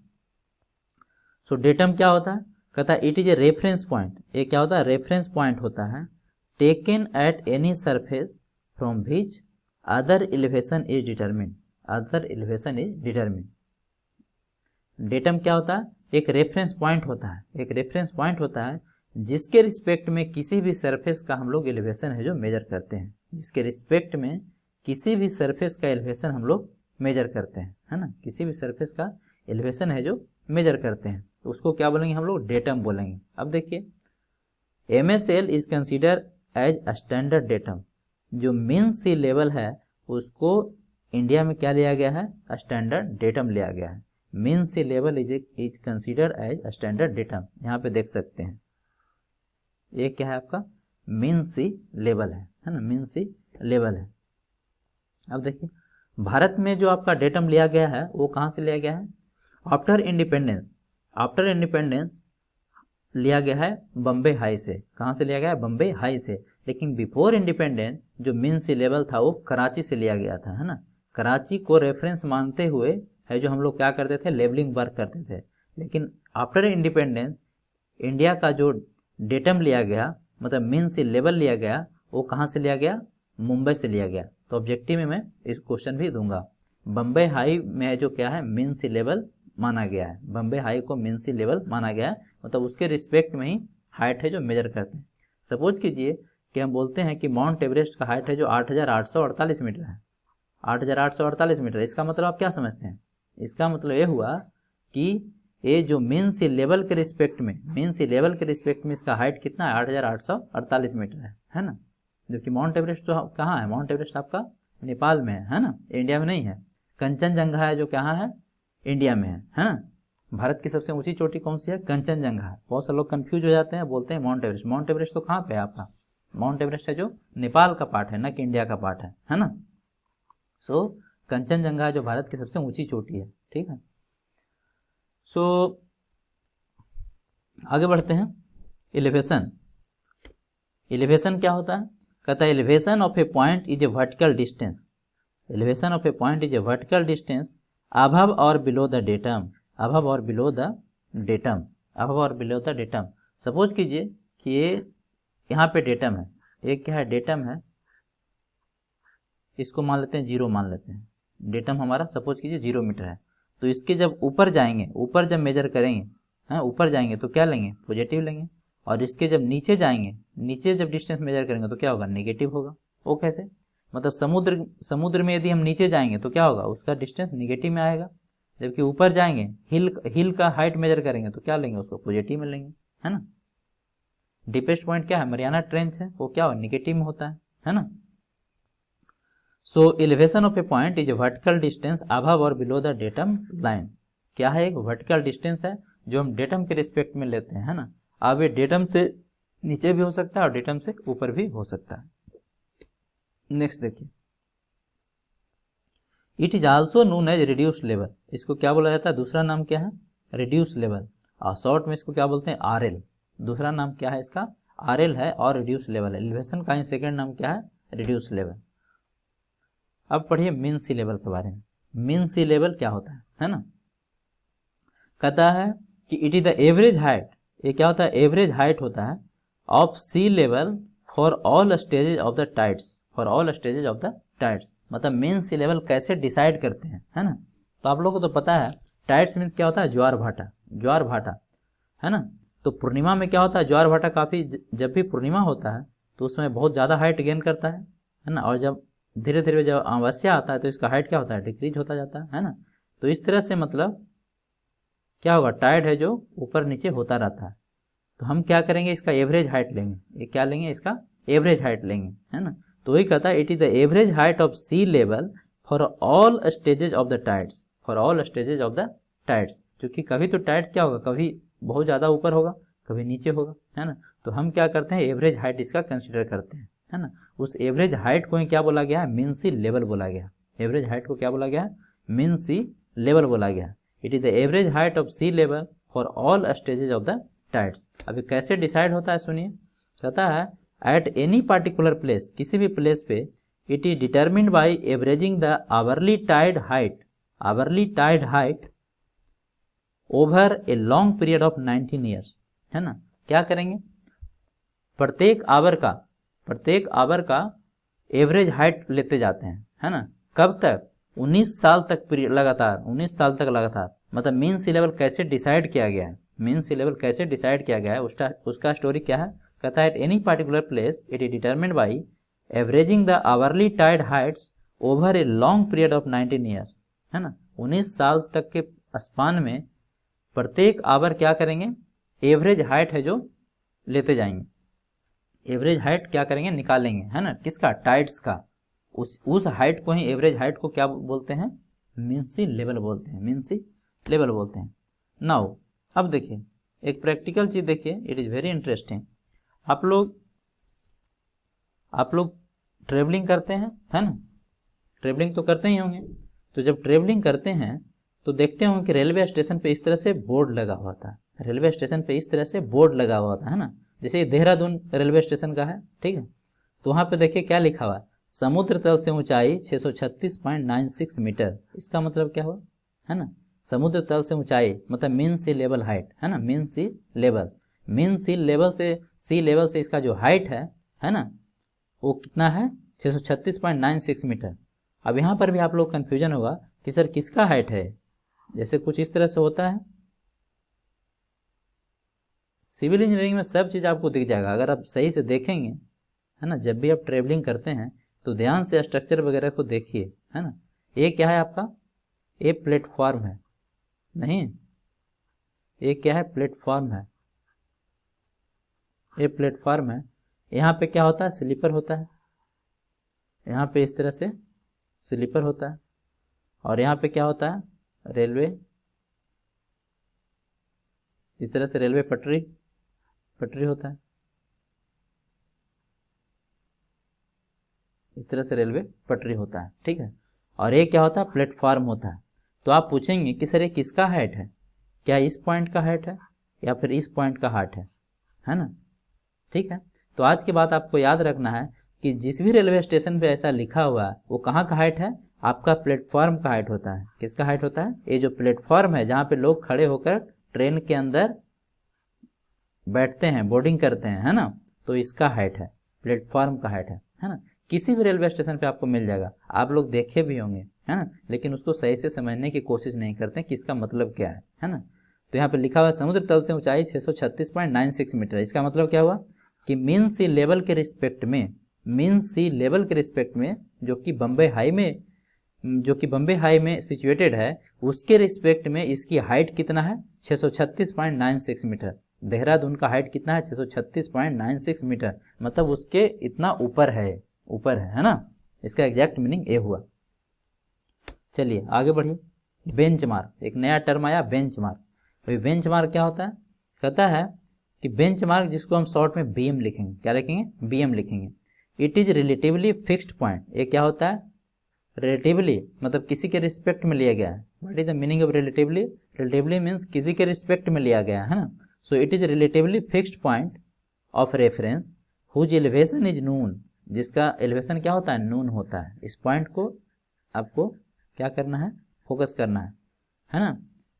सो डेटम क्या होता है, कहता है it is a reference point. ये क्या होता है, रेफरेंस पॉइंट होता है, taken at any surface from which other elevation is determine. Other elevation is determine. Datum क्या होता है, एक रेफरेंस पॉइंट होता है, एक रेफरेंस पॉइंट होता है जिसके रिस्पेक्ट में किसी भी सरफेस का हम लोग एलिवेशन है जो मेजर करते हैं, जिसके रिस्पेक्ट में किसी भी सरफेस का एलिवेशन हम लोग मेजर करते हैं, है ना, किसी भी सरफेस का एलिवेशन है जो मेजर करते हैं, तो उसको क्या बोलेंगे हम लोग, डेटम बोलेंगे. अब देखिए MSL is consider as standard datum. जो मीन सी लेवल है उसको इंडिया में क्या लिया गया है, स्टैंडर्ड डेटम लिया गया है। Mean sea level is considered as standard datum. यहाँ पे देख सकते हैं ये क्या है आपका मीन सी लेवल है ना, मीन सी लेवल है। अब देखिए भारत में जो आपका डेटम लिया गया है वो कहाँ से लिया गया है, आफ्टर इंडिपेंडेंस लिया गया है बम्बे हाई से। कहाँ से लिया गया है, बम्बे हाई से। लेकिन बिफोर इंडिपेंडेंस जो मीन सी लेवल था वो कराची से लिया गया था, है ना। कराची को रेफरेंस मानते हुए है जो हम लोग क्या करते थे, लेवलिंग वर्क करते थे। लेकिन आफ्टर इंडिपेंडेंस इंडिया का जो डेटम लिया गया, मतलब मीन सी लेवल लिया गया, वो कहाँ से लिया गया, मुंबई से लिया गया। तो ऑब्जेक्टिव में मैं इस क्वेश्चन भी दूंगा। बम्बई हाई में जो क्या है मीन सी लेवल माना गया है, बम्बई हाई को मीन सी लेवल माना गया है, मतलब उसके रिस्पेक्ट में ही हाइट है जो मेजर करते हैं। सपोज कीजिए कि हम बोलते हैं कि माउंट एवरेस्ट का हाइट है जो 8,848 मीटर है, 8,848 मीटर। इसका मतलब आप क्या समझते हैं, इसका मतलब ये हुआ कि ये जो मीन सी लेवल के रिस्पेक्ट में, मीन सी लेवल के रिस्पेक्ट में इसका हाइट कितना है, 8,848 मीटर है ना। जबकि माउंट एवरेस्ट तो कहाँ है, माउंट एवरेस्ट आपका नेपाल में है ना, इंडिया में नहीं है। कंचनजंगा है जो कहाँ है, इंडिया में है ना। भारत की सबसे ऊंची चोटी कौन सी है, कंचनजंगा है। बहुत सारे लोग कंफ्यूज हो जाते हैं, बोलते हैं माउंट एवरेस्ट। माउंट एवरेस्ट तो कहाँ पे है आपका, माउंट एवरेस्ट है जो नेपाल का पार्ट है ना, कि इंडिया का पार्ट है ना। सो कंचनजंगा जो भारत की सबसे ऊंची चोटी है, ठीक है। सो आगे बढ़ते हैं। एलिवेशन, एलिवेशन क्या होता है, कहता है elevation of a point is a vertical distance, elevation of a point is a vertical distance above और बिलो द डेटम, अबव और बिलो द डेटम, अबव और बिलो द डेटम। सपोज कीजिए कि ये यहाँ पे डेटम है, एक क्या है डेटम है, इसको मान लेते हैं 0 मान लेते हैं। डेटम हमारा सपोज कीजिए 0 मीटर है। तो इसके जब ऊपर जाएंगे, ऊपर जब मेजर करेंगे, हाँ ऊपर जाएंगे तो क्या लेंगे, पॉजिटिव लेंगे। और इसके जब नीचे जाएंगे, नीचे जब डिस्टेंस मेजर करेंगे तो क्या होगा, नेगेटिव होगा। वो कैसे, मतलब समुद्र में यदि हम नीचे जाएंगे तो क्या होगा, उसका डिस्टेंस नेगेटिव में आएगा। जबकि ऊपर जाएंगे, हिल का हाइट मेजर करेंगे तो क्या लेंगे, उसको पॉजिटिव में लेंगे, है ना। डीपेस्ट पॉइंट क्या है, मरियाना ट्रेंच है, वो क्या हो, नेगेटिव में होता है ना। So elevation of a point is a vertical distance above और बिलो द डेटम लाइन। क्या है, एक वर्टिकल डिस्टेंस है जो हम डेटम के रिस्पेक्ट में लेते हैं, है ना। अब ये डेटम से नीचे भी हो सकता है और डेटम से ऊपर भी हो सकता है। नेक्स्ट देखिए, it is also known as reduced level. इसको क्या बोला जाता है, दूसरा नाम क्या है, रिड्यूस लेवल, और शॉर्ट में इसको क्या बोलते हैं, आरएल। दूसरा नाम क्या है इसका, आरएल है, और रिड्यूस लेवल है। एलिवेशन का ही सेकेंड नाम क्या है, रिड्यूस लेवल। अब पढ़िए मीन सी लेवल के बारे में। मीन सी लेवल क्या होता है ना। कहता है कि it is the average height, ये क्या होता है, एवरेज हाइट होता है of sea level for all stages of the tides, for all stages of the tides. मतलब मीन सी लेवल कैसे डिसाइड करते हैं, है ना। तो आप लोगों को तो पता है टाइड्स मीन्स क्या होता है, ज्वार भाटा, ज्वार भाटा, है ना। तो पूर्णिमा में क्या होता है, ज्वार भाटा काफ़ी, जब भी पूर्णिमा होता है तो उसमें बहुत ज़्यादा हाइट गेन करता है ना। और जब धीरे धीरे जब अमावस्या आता है तो इसका हाइट क्या होता है, डिक्रीज होता जाता है ना। तो इस तरह से मतलब क्या होगा, टाइड है जो ऊपर नीचे होता रहता है। तो हम क्या करेंगे, इसका एवरेज हाइट लेंगे, ये क्या लेंगे, इसका एवरेज हाइट लेंगे, है ना। तो वही कहता है it is the average height of sea level for all stages of the tides, for all stages of the tides. क्योंकि कभी तो टाइड्स क्या होगा, कभी बहुत ज़्यादा ऊपर होगा, कभी नीचे होगा, है ना। तो हम क्या करते हैं, एवरेज हाइट इसका कंसिडर करते हैं, है ना। उस एवरेज हाइट को ही क्या बोला गया है, मीन सी लेवल बोला गया। एवरेज हाइट को क्या बोला गया है, मीन सी लेवल बोला गया। It is the average height of sea level for all stages of the tides. अभी कैसे डिसाइड होता है सुनिए, कहता है एट एनी पार्टिकुलर प्लेस, किसी भी प्लेस पे, it is determined by averaging the hourly tide height, hourly tide height over a long period of 19 years, है ना। क्या करेंगे, प्रत्येक आवर का एवरेज हाइट लेते जाते हैं, है ना। कब तक, 19 साल तक पीरियड, लगातार 19 साल तक लगातार। मतलब मीन सी लेवल कैसे डिसाइड किया गया है, मीन सी लेवल कैसे डिसाइड किया गया है, उसका स्टोरी क्या है। कहता है at any particular place it is determined by averaging the hourly tide heights over a long period of 19 years, है ना। 19 साल तक के स्पान में प्रत्येक आवर क्या करेंगे, एवरेज हाइट है जो लेते जाएंगे। एवरेज हाइट क्या करेंगे, निकालेंगे, है ना, किसका, टाइड्स का। उस हाइट को ही, एवरेज हाइट को क्या बोलते हैं, मीन सी लेवल बोलते हैं, मीन सी लेवल बोलते हैं। नाउ अब देखिए एक प्रैक्टिकल चीज देखिए, इट इज वेरी इंटरेस्टिंग। आप लोग ट्रेवलिंग करते हैं, है ना, ट्रेवलिंग तो करते ही होंगे। तो जब ट्रेवलिंग करते हैं तो देखते होंगे कि रेलवे स्टेशन पे इस तरह से बोर्ड लगा हुआ था, रेलवे स्टेशन पे इस तरह से बोर्ड लगा हुआ था, है ना। जैसे देहरादून रेलवे स्टेशन का है, ठीक है। तो वहाँ पे देखिए क्या लिखा हुआ, समुद्र तल से ऊंचाई 636.96 मीटर। इसका मतलब क्या हुआ, है ना, समुद्र तल से ऊंचाई मतलब मीन सी लेवल हाइट, है ना, mean sea level, mean sea level से इसका जो हाइट है ना, वो कितना है, 636.96 मीटर। अब यहाँ पर भी आप लोग कन्फ्यूजन होगा कि सर किसका हाइट है, जैसे कुछ इस तरह से होता है। सिविल इंजीनियरिंग में सब चीज़ आपको दिख जाएगा अगर आप सही से देखेंगे, है ना। जब भी आप ट्रेवलिंग करते हैं तो ध्यान से स्ट्रक्चर वगैरह को देखिए, है ना। ये क्या है आपका, ये प्लेटफॉर्म है, नहीं, ये क्या है, प्लेटफॉर्म है, ये प्लेटफॉर्म है। यहाँ पे क्या होता है, स्लीपर होता है, यहाँ पे इस तरह से स्लीपर होता है, और यहाँ पे क्या होता है, रेलवे, इस तरह से रेलवे पटरी होता है, इस तरह से रेलवे पटरी होता है, ठीक है। और ये क्या होता है, प्लेटफॉर्म होता है। तो आप पूछेंगे कि सर ये किसका हाइट है, क्या इस पॉइंट का हाइट है या फिर इस पॉइंट का हाइट है ना, ठीक है। तो आज की बात आपको याद रखना है कि जिस भी रेलवे स्टेशन पे ऐसा लिखा हुआ है वो कहाँ का हाइट है, आपका प्लेटफॉर्म का हाइट होता है। किसका हाइट होता है, ये जो प्लेटफॉर्म है जहाँ पे लोग खड़े होकर ट्रेन के अंदर बैठते हैं, बोर्डिंग करते हैं, है ना, तो इसका हाइट है, प्लेटफॉर्म का हाइट है ना। किसी भी रेलवे स्टेशन पे आपको मिल जाएगा, आप लोग देखे भी होंगे, है ना, लेकिन उसको सही से समझने की कोशिश नहीं करते कि इसका मतलब क्या है ना। तो यहाँ पे लिखा हुआ है समुद्र तल से ऊंचाई 636.96 मीटर। इसका मतलब क्या हुआ कि मीन सी लेवल के रिस्पेक्ट में, मीन सी लेवल के रिस्पेक्ट में, जो कि बम्बे हाई में सिचुएटेड है, उसके रिस्पेक्ट में इसकी हाइट कितना है, 636.96 मीटर। देहरादून का हाइट कितना है, 636.96 मीटर, मतलब उसके इतना ऊपर है ना। इसका एग्जैक्ट मीनिंग ये हुआ। चलिए आगे बढ़िए। बेंचमार्क, एक नया टर्म आया, बेंचमार्क। अभी बेंचमार्क क्या होता है, कहता है कि बेंचमार्क जिसको हम शॉर्ट में बीएम लिखेंगे, क्या लिखेंगे, बीएम लिखेंगे। It is relatively fixed point. ये क्या होता है, रिलेटिवली मतलब किसी के रिस्पेक्ट में लिया गया है। What is the meaning of relatively, relatively means किसी के रिस्पेक्ट में लिया गया है ना। So it is relatively fixed point of reference whose elevation is known, जिसका एलिवेशन क्या होता है, नून होता है। इस पॉइंट को आपको क्या करना है, फोकस करना है ना।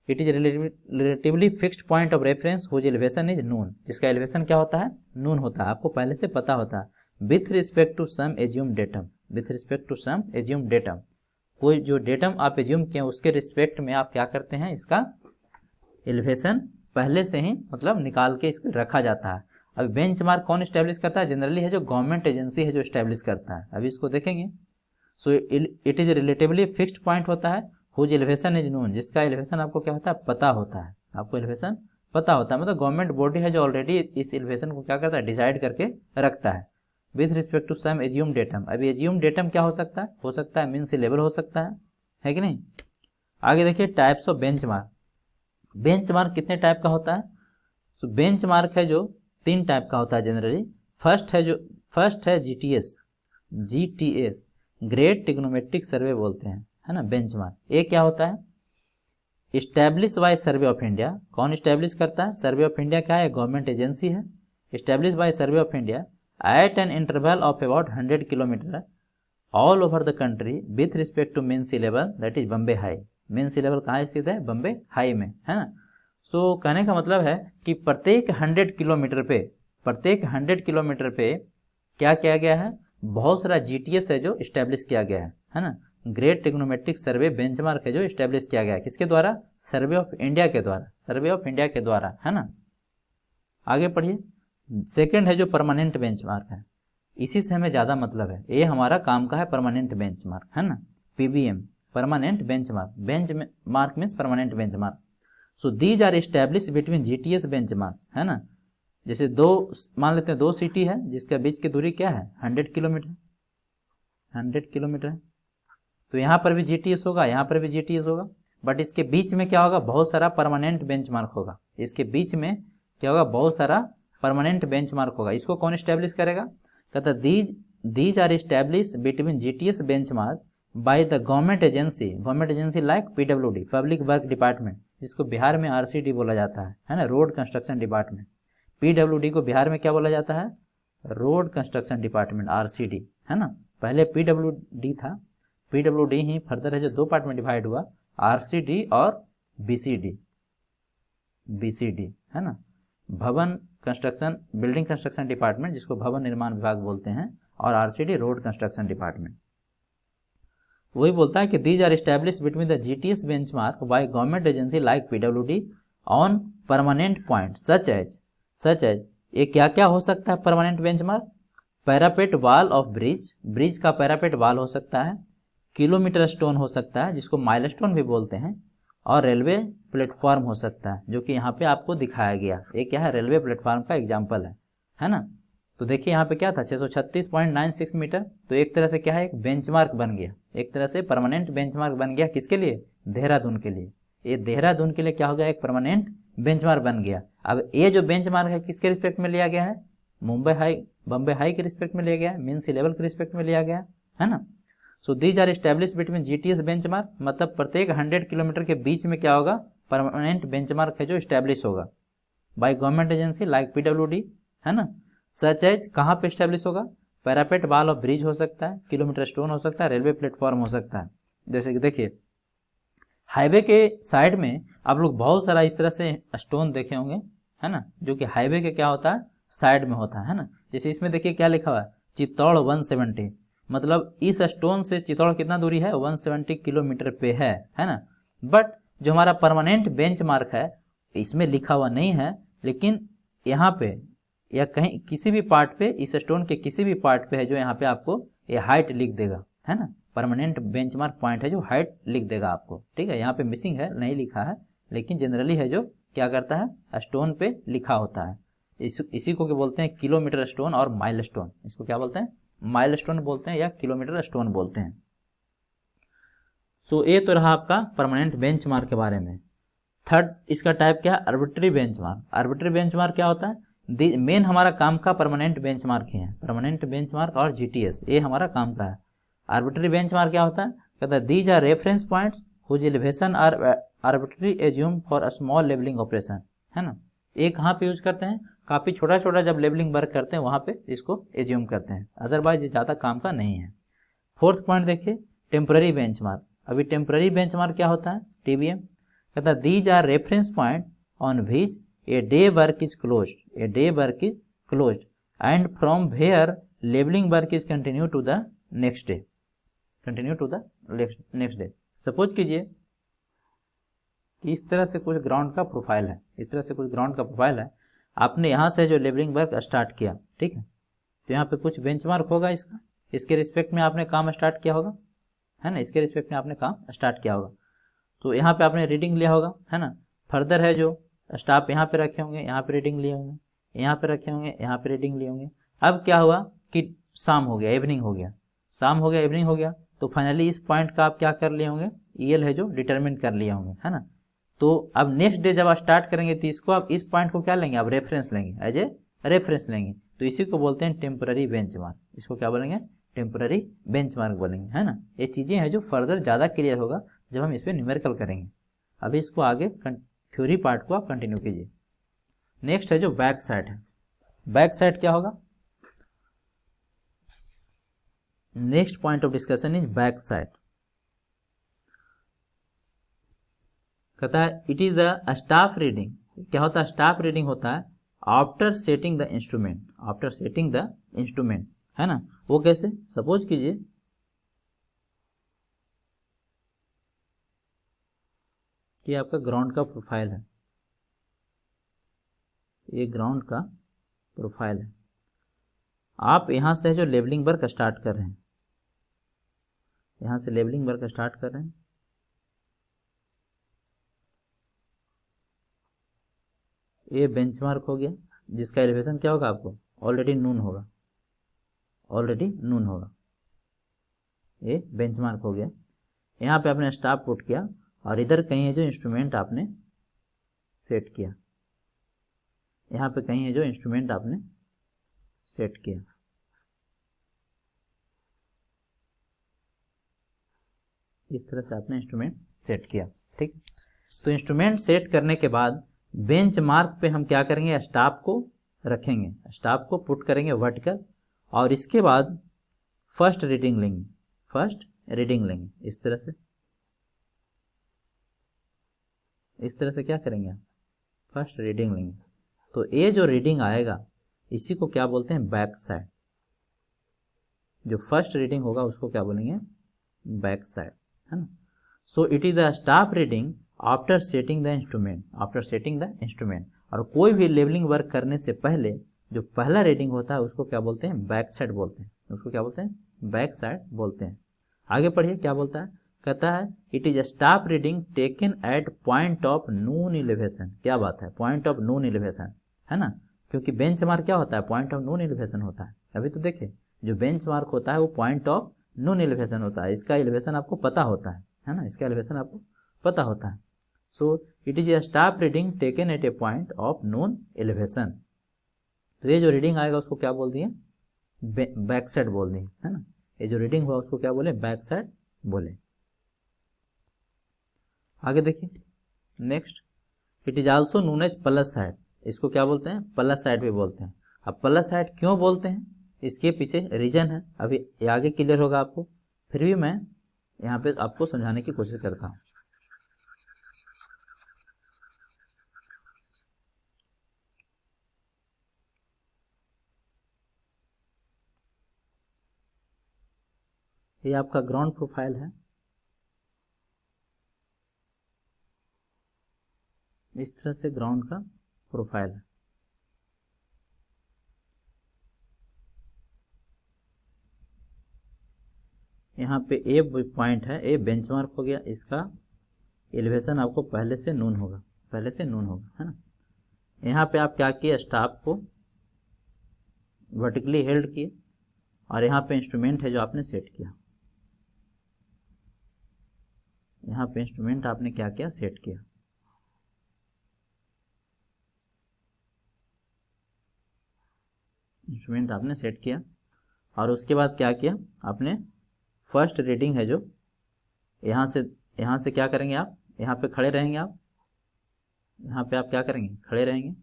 It is relatively fixed point of reference whose elevation is known, जिसका एलिवेशन क्या होता है, नून होता है, आपको पहले से पता होता है। With respect to some assume datum, with respect to some assume datum, कोई जो डेटम आप एज्यूम किए उसके रिस्पेक्ट में आप क्या करते हैं, इसका एलिवेशन पहले से ही मतलब निकाल के इसको रखा जाता है। अब बेंचमार्क कौन स्टैब्लिश करता है, जनरली है जो गवर्नमेंट एजेंसी है जो स्टैब्लिश करता है। अभी इसको देखेंगे। सो it is relatively fixed point होता है, हुज एलिवेशन इज नोन, जिसका एलिवेशन आपको क्या होता है, पता होता है, आपको एलिवेशन पता होता है। मतलब गवर्नमेंट बॉडी है जो ऑलरेडी इस एलिवेशन को क्या करता है, डिसाइड करके रखता है। With respect to some assume datum, अभी एज्यूम डेटम क्या हो सकता है मीन सी लेवल हो सकता है कि नहीं। आगे देखिए टाइप्स ऑफ बेंचमार्क। बेंचमार्क कितने टाइप का होता है, तो बेंचमार्क है जो 3 टाइप का होता है जनरली। फर्स्ट है जीटीएस, ग्रेट ट्रिग्नोमेट्रिक सर्वे बोलते हैं, है ना, बेंचमार्क। ये क्या होता है, establish by survey of India. कौन इस्टेब्लिश करता है, सर्वे ऑफ इंडिया क्या है, गवर्नमेंट एजेंसी है। Establish by survey of India at an interval of about 100 kilometre all over the country with respect to mean sea level, that is Bombay High. Mean sea level कहाँ स्थित है, Bombay high में, है ना। सो कहने का मतलब है कि प्रत्येक 100 किलोमीटर पे क्या किया गया है, बहुत सारा जीटीएस है जो इस्टेब्लिश किया गया है ना। ग्रेट ट्रिग्नोमेट्रिक सर्वे बेंचमार्क है जो इस्टेब्लिश किया गया है, किसके द्वारा, सर्वे ऑफ इंडिया के द्वारा, है ना। आगे पढ़िए। सेकंड है जो परमानेंट बेंचमार्क है, इसी से हमें ज़्यादा मतलब है, ये हमारा काम का है परमानेंट बेंचमार्क, है ना, PBM, permanent benchmark. Benchmark means permanent benchmark. So these are establish between GTS benchmarks, है ना। जैसे दो, मान लेते हैं 2 सिटी है जिसके बीच की दूरी क्या है 100 किलोमीटर, 100 किलोमीटर है। तो यहाँ पर भी जीटीएस होगा, यहाँ पर भी जीटीएस होगा, बट इसके बीच में क्या होगा, बहुत सारा परमानेंट बेंचमार्क होगा। इसके बीच में क्या होगा, बहुत सारा परमानेंट बेंचमार्क होगा। इसको कौन स्टैब्लिश करेगा, कहता है these are establish between GTS benchmark by the government agency like PWD, public work department, जिसको बिहार में आरसीडी बोला जाता है ना, रोड कंस्ट्रक्शन डिपार्टमेंट। पीडब्ल्यूडी को बिहार में क्या बोला जाता है, रोड कंस्ट्रक्शन डिपार्टमेंट, आरसीडी, है ना। पहले पीडब्ल्यूडी था, पीडब्ल्यूडी ही फर्दर है जो 2 पार्ट में डिवाइड हुआ, आरसीडी और बीसीडी, है ना, भवन कंस्ट्रक्शन बिल्डिंग कंस्ट्रक्शन डिपार्टमेंट, जिसको भवन निर्माण विभाग बोलते हैं, और आरसीडी रोड कंस्ट्रक्शन डिपार्टमेंट। वही बोलता है कि these are establish between the GTS benchmark by government agency like PWD on permanent point such as ये क्या क्या हो सकता है permanent benchmark, parapet wall of bridge का पैरापेट वाल हो सकता है, किलोमीटर स्टोन हो सकता है जिसको माइलस्टोन भी बोलते हैं, और रेलवे प्लेटफॉर्म हो सकता है, जो कि यहाँ पे आपको दिखाया गया। ये क्या है, रेलवे प्लेटफॉर्म का एग्जाम्पल है ना। तो देखिए यहाँ पे क्या था 636.96 मीटर, तो एक तरह से क्या है, एक बेंचमार्क बन गया, एक तरह से परमानेंट बेंचमार्क बन गया। किसके लिए, देहरादून के लिए। ये देहरादून के लिए क्या हो गया, एक परमानेंट बेंचमार्क बन गया। अब ये जो बेंचमार्क है किसके रिस्पेक्ट में लिया गया है, बम्बे हाई के रिस्पेक्ट में लिया गया है, मीन सी लेवल के रिस्पेक्ट में लिया गया है ना। So these are establish between GTS benchmark, मतलब प्रत्येक 100 किलोमीटर के बीच में क्या होगा, परमानेंट बेंचमार्क है जो स्टैब्लिश होगा bye government agency like PWD, है ना। सच एज कहाँ पे स्टैब्लिश होगा, पैरापेट वाल ऑफ ब्रिज हो सकता है, किलोमीटर स्टोन हो सकता है, रेलवे प्लेटफॉर्म हो सकता है। जैसे कि देखिए हाईवे के साइड में आप लोग बहुत सारा इस तरह से स्टोन देखे होंगे, है ना, जो कि हाईवे के क्या होता है, साइड में होता है ना। जैसे इसमें देखिए क्या लिखा हुआ है, चित्तौड़ 170, मतलब इस स्टोन से चित्तौड़ कितना दूरी है, 170 किलोमीटर पे है ना। बट जो हमारा परमानेंट बेंचमार्क है इसमें लिखा हुआ नहीं है, लेकिन यहाँ पे या कहीं किसी भी पार्ट पे, इस स्टोन के किसी भी पार्ट पे है जो यहाँ पे आपको ये हाइट लिख देगा, है ना। परमानेंट बेंचमार्क पॉइंट है जो हाइट लिख देगा आपको, ठीक है। यहाँ पे मिसिंग है, नहीं लिखा है, लेकिन जनरली है जो क्या करता है, स्टोन पे लिखा होता है। इसी को क्या बोलते हैं, किलोमीटर स्टोन और माइल स्टोन। इसको क्या बोलते हैं, माइल स्टोन बोलते हैं या किलोमीटर स्टोन बोलते हैं। सो ये तो रहा आपका परमानेंट बेंचमार्क के बारे में। थर्ड इसका टाइप क्या है, आर्बिट्री बेंचमार्क। आर्बिट्री बेंचमार्क क्या होता है, मेन हमारा काम का परमानेंट बेंचमार्क ही है, परमानेंट बेंचमार्क और जीटीएस ये हमारा काम का है। आर्बिट्री बेंचमार्क क्या होता है, कहता है these are reference points whose elevation are arbitrary assume for a small levelling operation, है ना। ये कहाँ पे यूज करते हैं, काफ़ी छोटा छोटा जब लेवलिंग वर्क करते हैं वहाँ पे इसको एज्यूम करते हैं, अदरवाइज ये ज़्यादा काम का नहीं है। फोर्थ पॉइंट देखिए, टेम्पररी बेंचमार्क। अभी टेम्पररी बेंचमार्क क्या होता है, टीबीएम, कहता है these are reference point on which a day work is closed and from where leveling work is continue to the next day, suppose कीजिए कि इस तरह से कुछ ग्राउंड का प्रोफाइल है, इस तरह से कुछ ग्राउंड का प्रोफाइल है, आपने यहाँ से जो लेवलिंग वर्क स्टार्ट किया, ठीक है, तो यहाँ पे कुछ बेंचमार्क होगा इसका, इसके रिस्पेक्ट में आपने काम स्टार्ट किया होगा, है ना, इसके रिस्पेक्ट में आपने काम स्टार्ट किया होगा, तो यहाँ पे आपने रीडिंग लिया होगा, है ना। फर्दर है जो स्टाफ यहाँ पे रखे होंगे, यहाँ पे रीडिंग लिए होंगे, यहाँ पे रखे होंगे, यहाँ पे रीडिंग लिए होंगे। अब क्या हुआ कि शाम हो गया, इवनिंग हो गया, शाम हो गया, इवनिंग हो गया, तो फाइनली इस पॉइंट का आप क्या कर लिए होंगे, ईएल है जो डिटरमिन कर लिए होंगे, है ना। तो अब नेक्स्ट डे जब आप स्टार्ट करेंगे तो इसको आप इस पॉइंट को क्या लेंगे, आप रेफरेंस लेंगे, एज ए रेफरेंस लेंगे, तो इसी को बोलते हैं टेम्पररी बेंचमार्क। इसको क्या बोलेंगे, टेम्पररी बेंचमार्क बोलेंगे, है ना। ये चीज़ें हैं जो फर्दर ज़्यादा क्लियर होगा जब हम इस पर न्यूमेरिकल करेंगे। अभी इसको आगे थ्योरी पार्ट को आप कंटिन्यू कीजिए। नेक्स्ट है जो बैक साइड है। बैक साइड क्या होगा, next point of discussion is back side. कहता है it is the staff reading. क्या होता है, स्टाफ रीडिंग होता है after setting the instrument, after setting the instrument, है ना। वो कैसे, सपोज कीजिए कि आपका ग्राउंड का प्रोफाइल है, ये ग्राउंड का प्रोफाइल है, आप यहाँ से जो लेवलिंग वर्क स्टार्ट कर रहे हैं, यहाँ से लेवलिंग वर्क स्टार्ट कर रहे हैं, ये बेंचमार्क हो गया, जिसका एलिवेशन क्या होगा आपको ऑलरेडी नून होगा, ऑलरेडी नून होगा। ये बेंचमार्क हो गया। यहाँ पे आपने स्टाफ पुट किया और इधर कहीं है जो इंस्ट्रूमेंट आपने सेट किया, यहाँ पे कहीं है जो इंस्ट्रूमेंट आपने सेट किया। इस तरह से आपने इंस्ट्रूमेंट सेट किया, ठीक। तो इंस्ट्रूमेंट सेट करने के बाद बेंच मार्क पे हम क्या करेंगे, स्टाफ को रखेंगे, स्टाफ को पुट करेंगे वर्टिकल, और इसके बाद फर्स्ट रीडिंग लेंगे, फर्स्ट रीडिंग लेंगे। इस तरह से क्या करेंगे, फर्स्ट रीडिंग लेंगे। तो ये जो रीडिंग आएगा इसी को क्या बोलते हैं, बैक साइड। जो फर्स्ट रीडिंग होगा उसको क्या बोलेंगे, बैक साइड, है ना। So it is the staff reading after setting the instrument, after setting the instrument. और कोई भी लेवलिंग वर्क करने से पहले जो पहला रीडिंग होता है उसको क्या बोलते हैं, बैक साइड बोलते हैं, उसको क्या बोलते हैं, बैक साइड बोलते हैं। आगे पढ़िए क्या बोलता है, कहता है it is staff reading taken at point of known elevation. क्या बात है, पॉइंट ऑफ नून एलिवेशन, है ना, क्योंकि बेंच मार्क क्या होता है, पॉइंट ऑफ नून एलिवेशन होता है। अभी तो देखिए जो बेंच मार्क होता है वो पॉइंट ऑफ नून एलिवेशन होता है, इसका एलिवेशन आपको पता होता है ना, इसका एलिवेशन आपको पता होता है। So it is a staff reading taken at a point of known elevation. तो ये जो रीडिंग आएगा उसको क्या बोल दिए, बैक साइड बोल दिए, है ना। ये जो रीडिंग हुआ उसको क्या बोले, बैक साइड बोले। आगे देखिए next, it is also known as plus sight. इसको क्या बोलते हैं, प्लस साइड भी बोलते हैं। अब प्लस साइड क्यों बोलते हैं, इसके पीछे रीजन है, अभी आगे क्लियर होगा आपको, फिर भी मैं यहाँ पे आपको समझाने की कोशिश करता हूँ। ये आपका ग्राउंड प्रोफाइल है, इस तरह से ग्राउंड का प्रोफाइल है। यहाँ पे ए पॉइंट है, ए बेंचमार्क हो गया, इसका एलिवेशन आपको पहले से नून होगा, पहले से नून होगा, है ना। यहाँ पे आप क्या किए, स्टाफ को वर्टिकली हेल्ड किए और यहाँ पे इंस्ट्रूमेंट है जो आपने सेट किया, यहाँ पे इंस्ट्रूमेंट आपने क्या किया, सेट किया। इंस्ट्रूमेंट आपने सेट किया और उसके बाद क्या किया आपने, फर्स्ट रीडिंग है जो यहाँ से क्या करेंगे आप, यहाँ पे खड़े रहेंगे आप, यहाँ पे आप क्या करेंगे, खड़े रहेंगे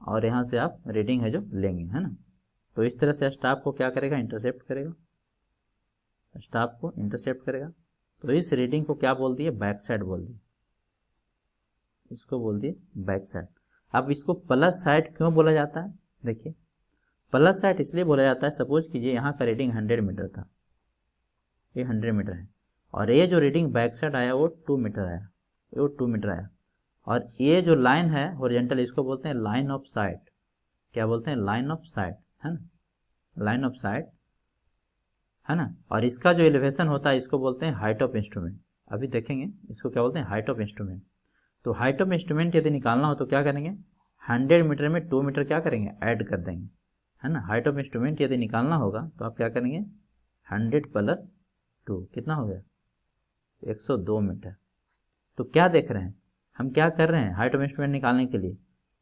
और यहाँ से आप रीडिंग है जो लेंगे, है ना। तो इस तरह से स्टाफ को क्या करेगा, इंटरसेप्ट करेगा, स्टाफ को इंटरसेप्ट करेगा। तो इस रीडिंग को क्या बोल दिए, बैक साइड बोल दिए, इसको बोल दिए बैक साइड। अब इसको प्लस साइड क्यों बोला जाता है, देखिए प्लस साइड इसलिए बोला जाता है, सपोज कीजिए यहाँ का रीडिंग 100 मीटर था, ये 100 मीटर है, और ये जो रीडिंग बैक साइड आया वो 2 मीटर आया, वो 2 मीटर आया, और ये जो लाइन है हॉरिजॉन्टल इसको बोलते हैं लाइन ऑफ साइट। क्या बोलते हैं, लाइन ऑफ साइट, है ना, लाइन ऑफ साइट, है ना। और इसका जो एलिवेशन होता है इसको बोलते हैं हाइट ऑफ इंस्ट्रूमेंट। अभी देखेंगे इसको क्या बोलते हैं, हाइट ऑफ इंस्ट्रूमेंट। तो हाइट ऑफ इंस्ट्रूमेंट यदि निकालना हो तो क्या करेंगे, 100 मीटर में 2 मीटर क्या करेंगे, ऐड कर देंगे, है ना। हाइट ऑफ इंस्ट्रूमेंट यदि निकालना होगा तो आप क्या करेंगे, 100 + 2 कितना हो गया, 102 मीटर। तो क्या देख रहे हैं, हम क्या कर रहे हैं, हाइट ऑफ इंस्ट्रूमेंट निकालने के लिए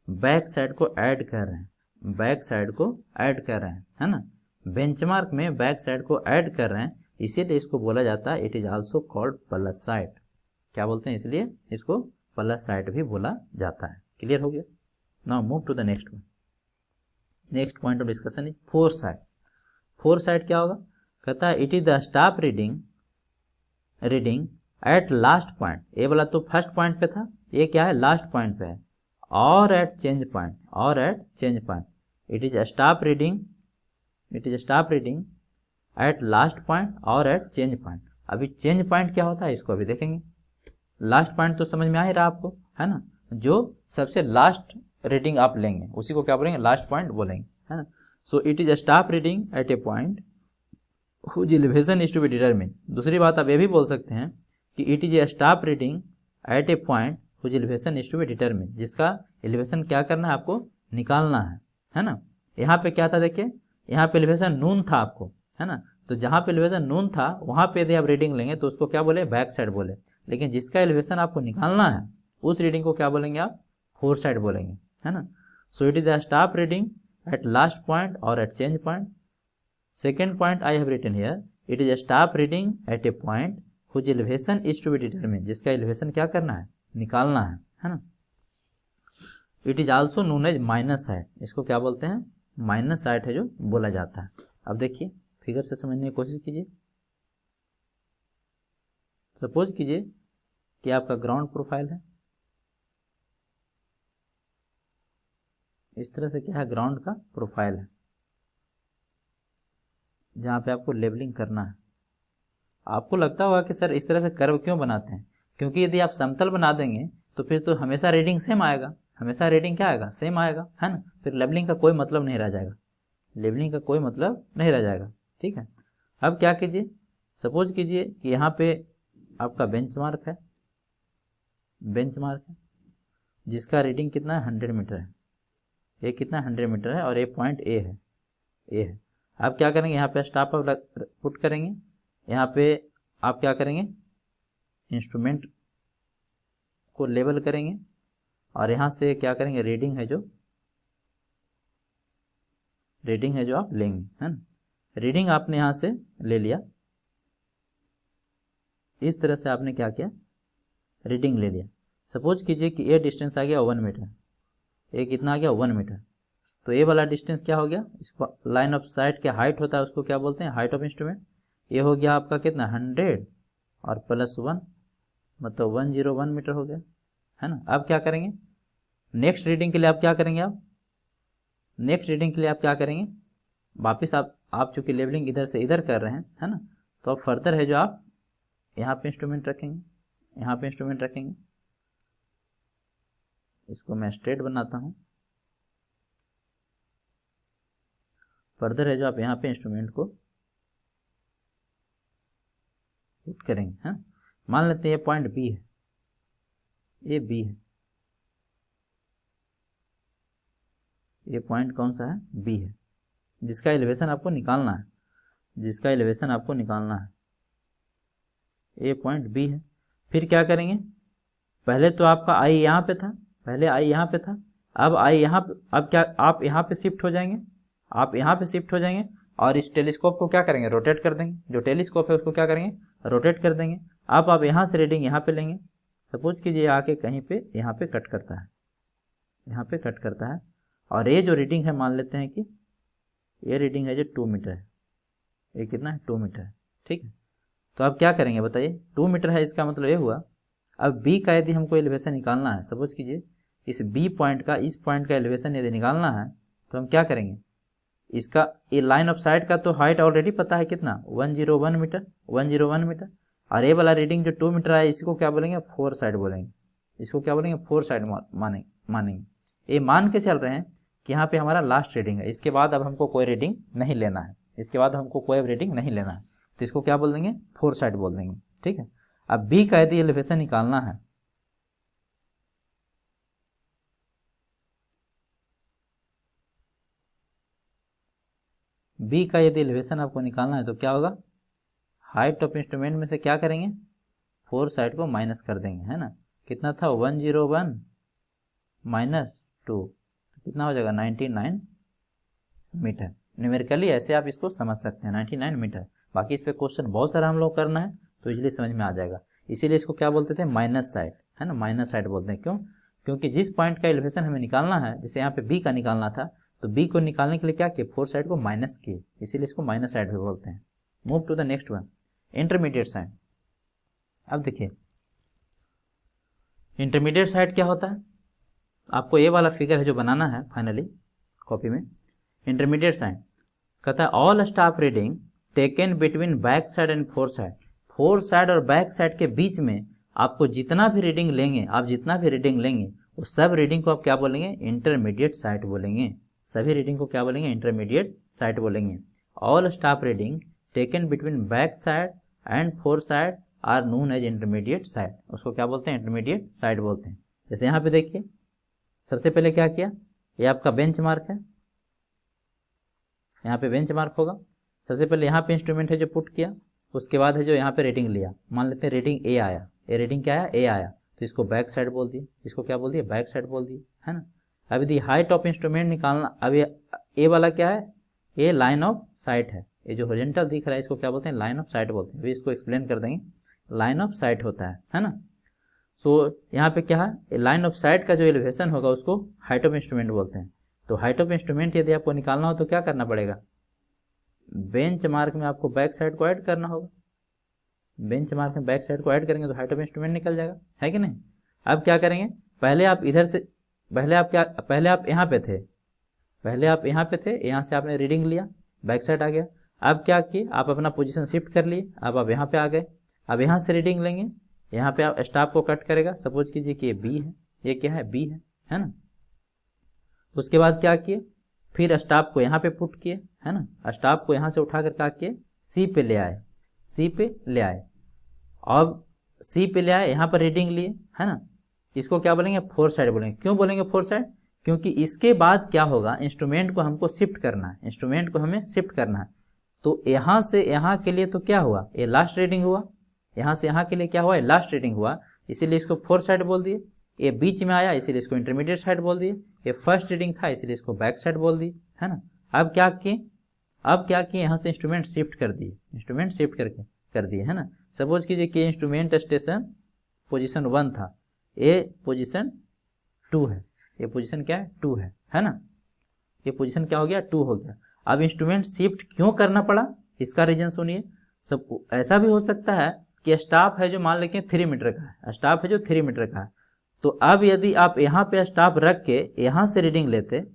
बैक साइड को ऐड कर रहे हैं, बैक साइड को ऐड कर रहे हैं, है ना। बेंचमार्क में बैक साइड को ऐड कर रहे हैं, इसीलिए इसको बोला जाता है it is also called plus side. क्या बोलते हैं, इसलिए इसको प्लस साइड भी बोला जाता है। क्लियर हो गया। Now move to the next one. Next point of discussion is fore sight. Fore sight क्या होगा, कहता है it is the staff reading at last point. ये वाला तो फर्स्ट पॉइंट पे था, ये क्या है, लास्ट पॉइंट पे है, और एट चेंज पॉइंट, और at change point. It is staff reading at last point और एट चेंज पॉइंट। अभी चेंज पॉइंट क्या होता है इसको अभी देखेंगे। लास्ट पॉइंट तो समझ में आ ही रहा आपको, है ना, जो सबसे लास्ट रीडिंग आप लेंगे उसी को क्या बोलेंगे, लास्ट पॉइंट बोलेंगे, है ना। So it is staff reading at a point whose elevation is to be determine. दूसरी बात आप ये भी बोल सकते हैं कि it is a staff reading at a point whose elevation is to be determine, जिसका एलिवेशन क्या करना है आपको, निकालना है ना। यहाँ पे क्या था देखिए, यहाँ पे एलिवेशन नून था आपको, है ना। तो जहाँ पे एलिवेशन नून था वहाँ पे यदि आप रीडिंग लेंगे तो उसको क्या बोले, बैक साइड बोले। लेकिन जिसका एलिवेशन आपको निकालना है उस रीडिंग को क्या बोलेंगे आप, फोर साइड बोलेंगे, है ना। So it is the stop reading at last point और at change point. Second point I have written here, it is a stop reading at a point whose elevation is to be determined, जिसका elevation क्या करना है, निकालना है ना। It is also known as minus sight, इसको क्या बोलते हैं, माइनस साइड है जो बोला जाता है। अब देखिए फिगर से समझने की कोशिश कीजिए। सपोज कीजिए कि आपका ग्राउंड प्रोफाइल है, इस तरह से क्या है, ग्राउंड का प्रोफाइल है, जहाँ पे आपको लेबलिंग करना है। आपको लगता होगा कि सर इस तरह से कर्व क्यों बनाते हैं, क्योंकि यदि आप समतल बना देंगे तो फिर तो हमेशा रीडिंग सेम आएगा, हमेशा रीडिंग क्या आएगा, सेम आएगा, है ना। फिर लेबलिंग का कोई मतलब नहीं रह जाएगा, लेबलिंग का कोई मतलब नहीं रह जाएगा, ठीक है। अब क्या कीजिए, सपोज कीजिए कि यहाँ पे आपका बेंचमार्क है, बेंचमार्क है जिसका रीडिंग कितना है, 100 मीटर है। ये कितना 100 मीटर है और ये पॉइंट ए है, ए है। आप क्या करेंगे, यहाँ पे स्टॉप पुट करेंगे, यहाँ पे आप क्या करेंगे, इंस्ट्रूमेंट को लेबल करेंगे और यहाँ से क्या करेंगे, रीडिंग है जो आप लेंगे, है ना। रीडिंग आपने यहाँ से ले लिया, इस तरह से आपने क्या किया, रीडिंग ले लिया। सपोज कीजिए कि ये डिस्टेंस आ गया 1 मीटर, ये कितना आ गया, 1 मीटर। तो ये वाला डिस्टेंस क्या हो गया, इसको लाइन ऑफ साइट के हाइट होता है उसको क्या बोलते हैं, हाइट ऑफ इंस्ट्रूमेंट। ये हो गया आपका कितना, 100 और +1 मतलब 101 मीटर हो गया, है ना। अब क्या करेंगे, नेक्स्ट रीडिंग के लिए आप क्या करेंगे, वापिस आप चूंकि लेवलिंग इधर से इधर कर रहे हैं, है ना, तो अब फर्दर है जो आप यहाँ पे इंस्ट्रूमेंट रखेंगे, इसको मैं स्ट्रेट बनाता हूँ। फर्दर है जो आप यहाँ पे इंस्ट्रूमेंट को पुट करेंगे, है। मान लेते हैं ये पॉइंट बी है, ये बी है, ये पॉइंट कौन सा है, बी है, जिसका एलिवेशन आपको निकालना है, ये पॉइंट बी है। फिर क्या करेंगे, पहले तो आपका आई यहाँ पे था, अब आई यहाँ पे, अब क्या आप यहाँ पे शिफ्ट हो जाएंगे, और इस टेलीस्कोप को क्या करेंगे, रोटेट कर देंगे, जो टेलीस्कोप है उसको क्या करेंगे, रोटेट कर देंगे। अब आप यहाँ से रीडिंग यहाँ पे लेंगे, सपोज कीजिए आके कहीं पे यहाँ पे कट करता है, और ये जो रीडिंग है मान लेते हैं कि ये रीडिंग है जो 2 मीटर है, ये कितना है, 2 मीटर है, ठीक है। तो आप क्या करेंगे बताइए, 2 मीटर है, इसका मतलब ये हुआ, अब बी का यदि हमको एलिवेशन निकालना है, सपोज कीजिए इस बी पॉइंट का, इस पॉइंट का एलिवेशन यदि निकालना है तो हम क्या करेंगे, इसका ये लाइन ऑफ साइट का तो हाइट ऑलरेडी पता है कितना, 101 मीटर, और ये वाला रीडिंग जो 2 मीटर है इसको क्या बोलेंगे, फोर साइड मानेंगे। ये मान के चल रहे हैं कि यहाँ पे हमारा लास्ट रीडिंग है, इसके बाद अब हमको कोई रीडिंग नहीं लेना है, तो इसको क्या बोल देंगे, फोर साइड बोल देंगे, ठीक है। अब बी का यदि एलिवेशन निकालना है, आपको निकालना है तो क्या होगा, हाइट ऑफ इंस्ट्रूमेंट में से क्या करेंगे, फोर साइड को माइनस कर देंगे, है ना। कितना था, 101 -2, कितना हो जाएगा, 99 मीटर। न्यूमेरिकली ऐसे आप इसको समझ सकते हैं, 99 मीटर। बाकी इस पे क्वेश्चन बहुत सारा हम लोग करना है तो इजीली समझ में आ जाएगा। इसीलिए इसको क्या बोलते थे, माइनस साइड, है ना, माइनस साइड बोलते हैं। क्यों, क्योंकि जिस पॉइंट का एलिवेशन हमें निकालना है, जैसे यहाँ पे बी का निकालना था, तो बी को निकालने के लिए क्या किए, फोर साइड को माइनस किए, इसीलिए इसको माइनस साइड भी बोलते हैं। Move to the next one, intermediate sight. अब देखिए इंटरमीडिएट साइड क्या होता है, आपको ये वाला फिगर है जो बनाना है फाइनली कॉपी में। इंटरमीडिएट साइड कहता है all staff reading taken between back sight and fore sight. Fore side और बैक साइड के बीच में आपको जितना भी रीडिंग लेंगे, वो सब रीडिंग को आप क्या बोलेंगे, इंटरमीडिएट साइड बोलेंगे। सभी रीडिंग को क्या बोलेंगे, इंटरमीडिएट साइड बोलेंगे। All staff reading taken between back sight and fore sight are known as intermediate sight, उसको क्या बोलते हैं, इंटरमीडिएट साइड बोलते हैं। जैसे यहाँ पे देखिए, सबसे पहले क्या किया, ये आपका बेंच मार्क है, यहाँ पे बेंच मार्क होगा। सबसे पहले यहाँ पे इंस्ट्रूमेंट है जो पुट किया, उसके बाद है जो यहाँ पे रेटिंग लिया। मान लेते हैं रेटिंग ए आया, ये रेटिंग क्या आया, ए आया, तो इसको बैक साइड बोल दिए, इसको क्या बोल दिए, बैक साइड बोल दिए, है ना। अभी दी हाइट ऑफ इंस्ट्रूमेंट निकालना, अभी ए वाला क्या है, ये लाइन ऑफ साइट है, ये जो हॉरिजॉन्टल दिख रहा है इसको क्या बोलते हैं, लाइन ऑफ साइट बोलते हैं। अभी इसको एक्सप्लेन कर देंगे, लाइन ऑफ साइट होता है ना। सो यहाँ पे क्या है, लाइन ऑफ साइट का जो एलिवेशन होगा उसको हाइट ऑफ इंस्ट्रूमेंट बोलते हैं। तो हाइट ऑफ इंस्ट्रूमेंट यदि आपको निकालना हो तो क्या करना पड़ेगा, बेंच मार्क में आपको बैक साइड को ऐड करना होगा। बेंच मार्क में बैक साइड को ऐड करेंगे तो हाइट ऑफ इंस्ट्रूमेंट निकल जाएगा, है कि नहीं। अब क्या करेंगे, पहले आप इधर से, पहले आप यहाँ पे थे, यहाँ से आपने रीडिंग लिया, बैक साइड आ गया। अब क्या किए, आप अपना पोजीशन शिफ्ट कर लिए, अब आप यहाँ पे आ गए। अब यहाँ से रीडिंग लेंगे, यहाँ पे आप स्टाफ को कट करेगा, सपोज कीजिए कि ये बी है, ये क्या है, बी है ना। उसके बाद क्या किए, फिर स्टाफ को यहाँ पे पुट किए, है ना। स्टाफ को यहाँ से उठा कर क्या किए, सी पे ले आए, सी पे ले आए। अब सी पे ले आए, यहाँ पर रीडिंग लिए, है ना। इसको क्या बोलेंगे, फोर साइड बोलेंगे। क्यों बोलेंगे फोर साइड, क्योंकि इसके बाद क्या होगा, इंस्ट्रूमेंट को हमको शिफ्ट करना है, इंस्ट्रूमेंट को हमें शिफ्ट करना है। तो यहाँ से यहाँ के लिए तो क्या हुआ, ये लास्ट रीडिंग हुआ, यहाँ से यहाँ के लिए क्या हुआ, लास्ट रीडिंग हुआ, इसीलिए इसको फोर साइड बोल दिए। ये बीच में आया इसीलिए इसको इंटरमीडिएट साइड बोल दिए। ये फर्स्ट रीडिंग था इसीलिए इसको बैक साइड बोल दिए, है ना। अब क्या किए, यहाँ से इंस्ट्रूमेंट शिफ्ट कर दिए, इंस्ट्रूमेंट शिफ्ट करके कर दिए, है ना। सपोज कीजिए कि इंस्ट्रूमेंट स्टेशन पोजीशन 1 था, ये पोजीशन 2 है, ये पोजीशन क्या है, 2 है ना। ये पोजीशन क्या हो गया, 2 हो गया। अब इंस्ट्रूमेंट शिफ्ट क्यों करना पड़ा, इसका रीजन सुनिए। सब ऐसा भी हो सकता है कि स्टाफ है जो मान लें 3 मीटर का है, स्टाफ है जो 3 मीटर का है। तो अब यदि आप यहाँ पे स्टाफ रख के यहाँ से रीडिंग लेते,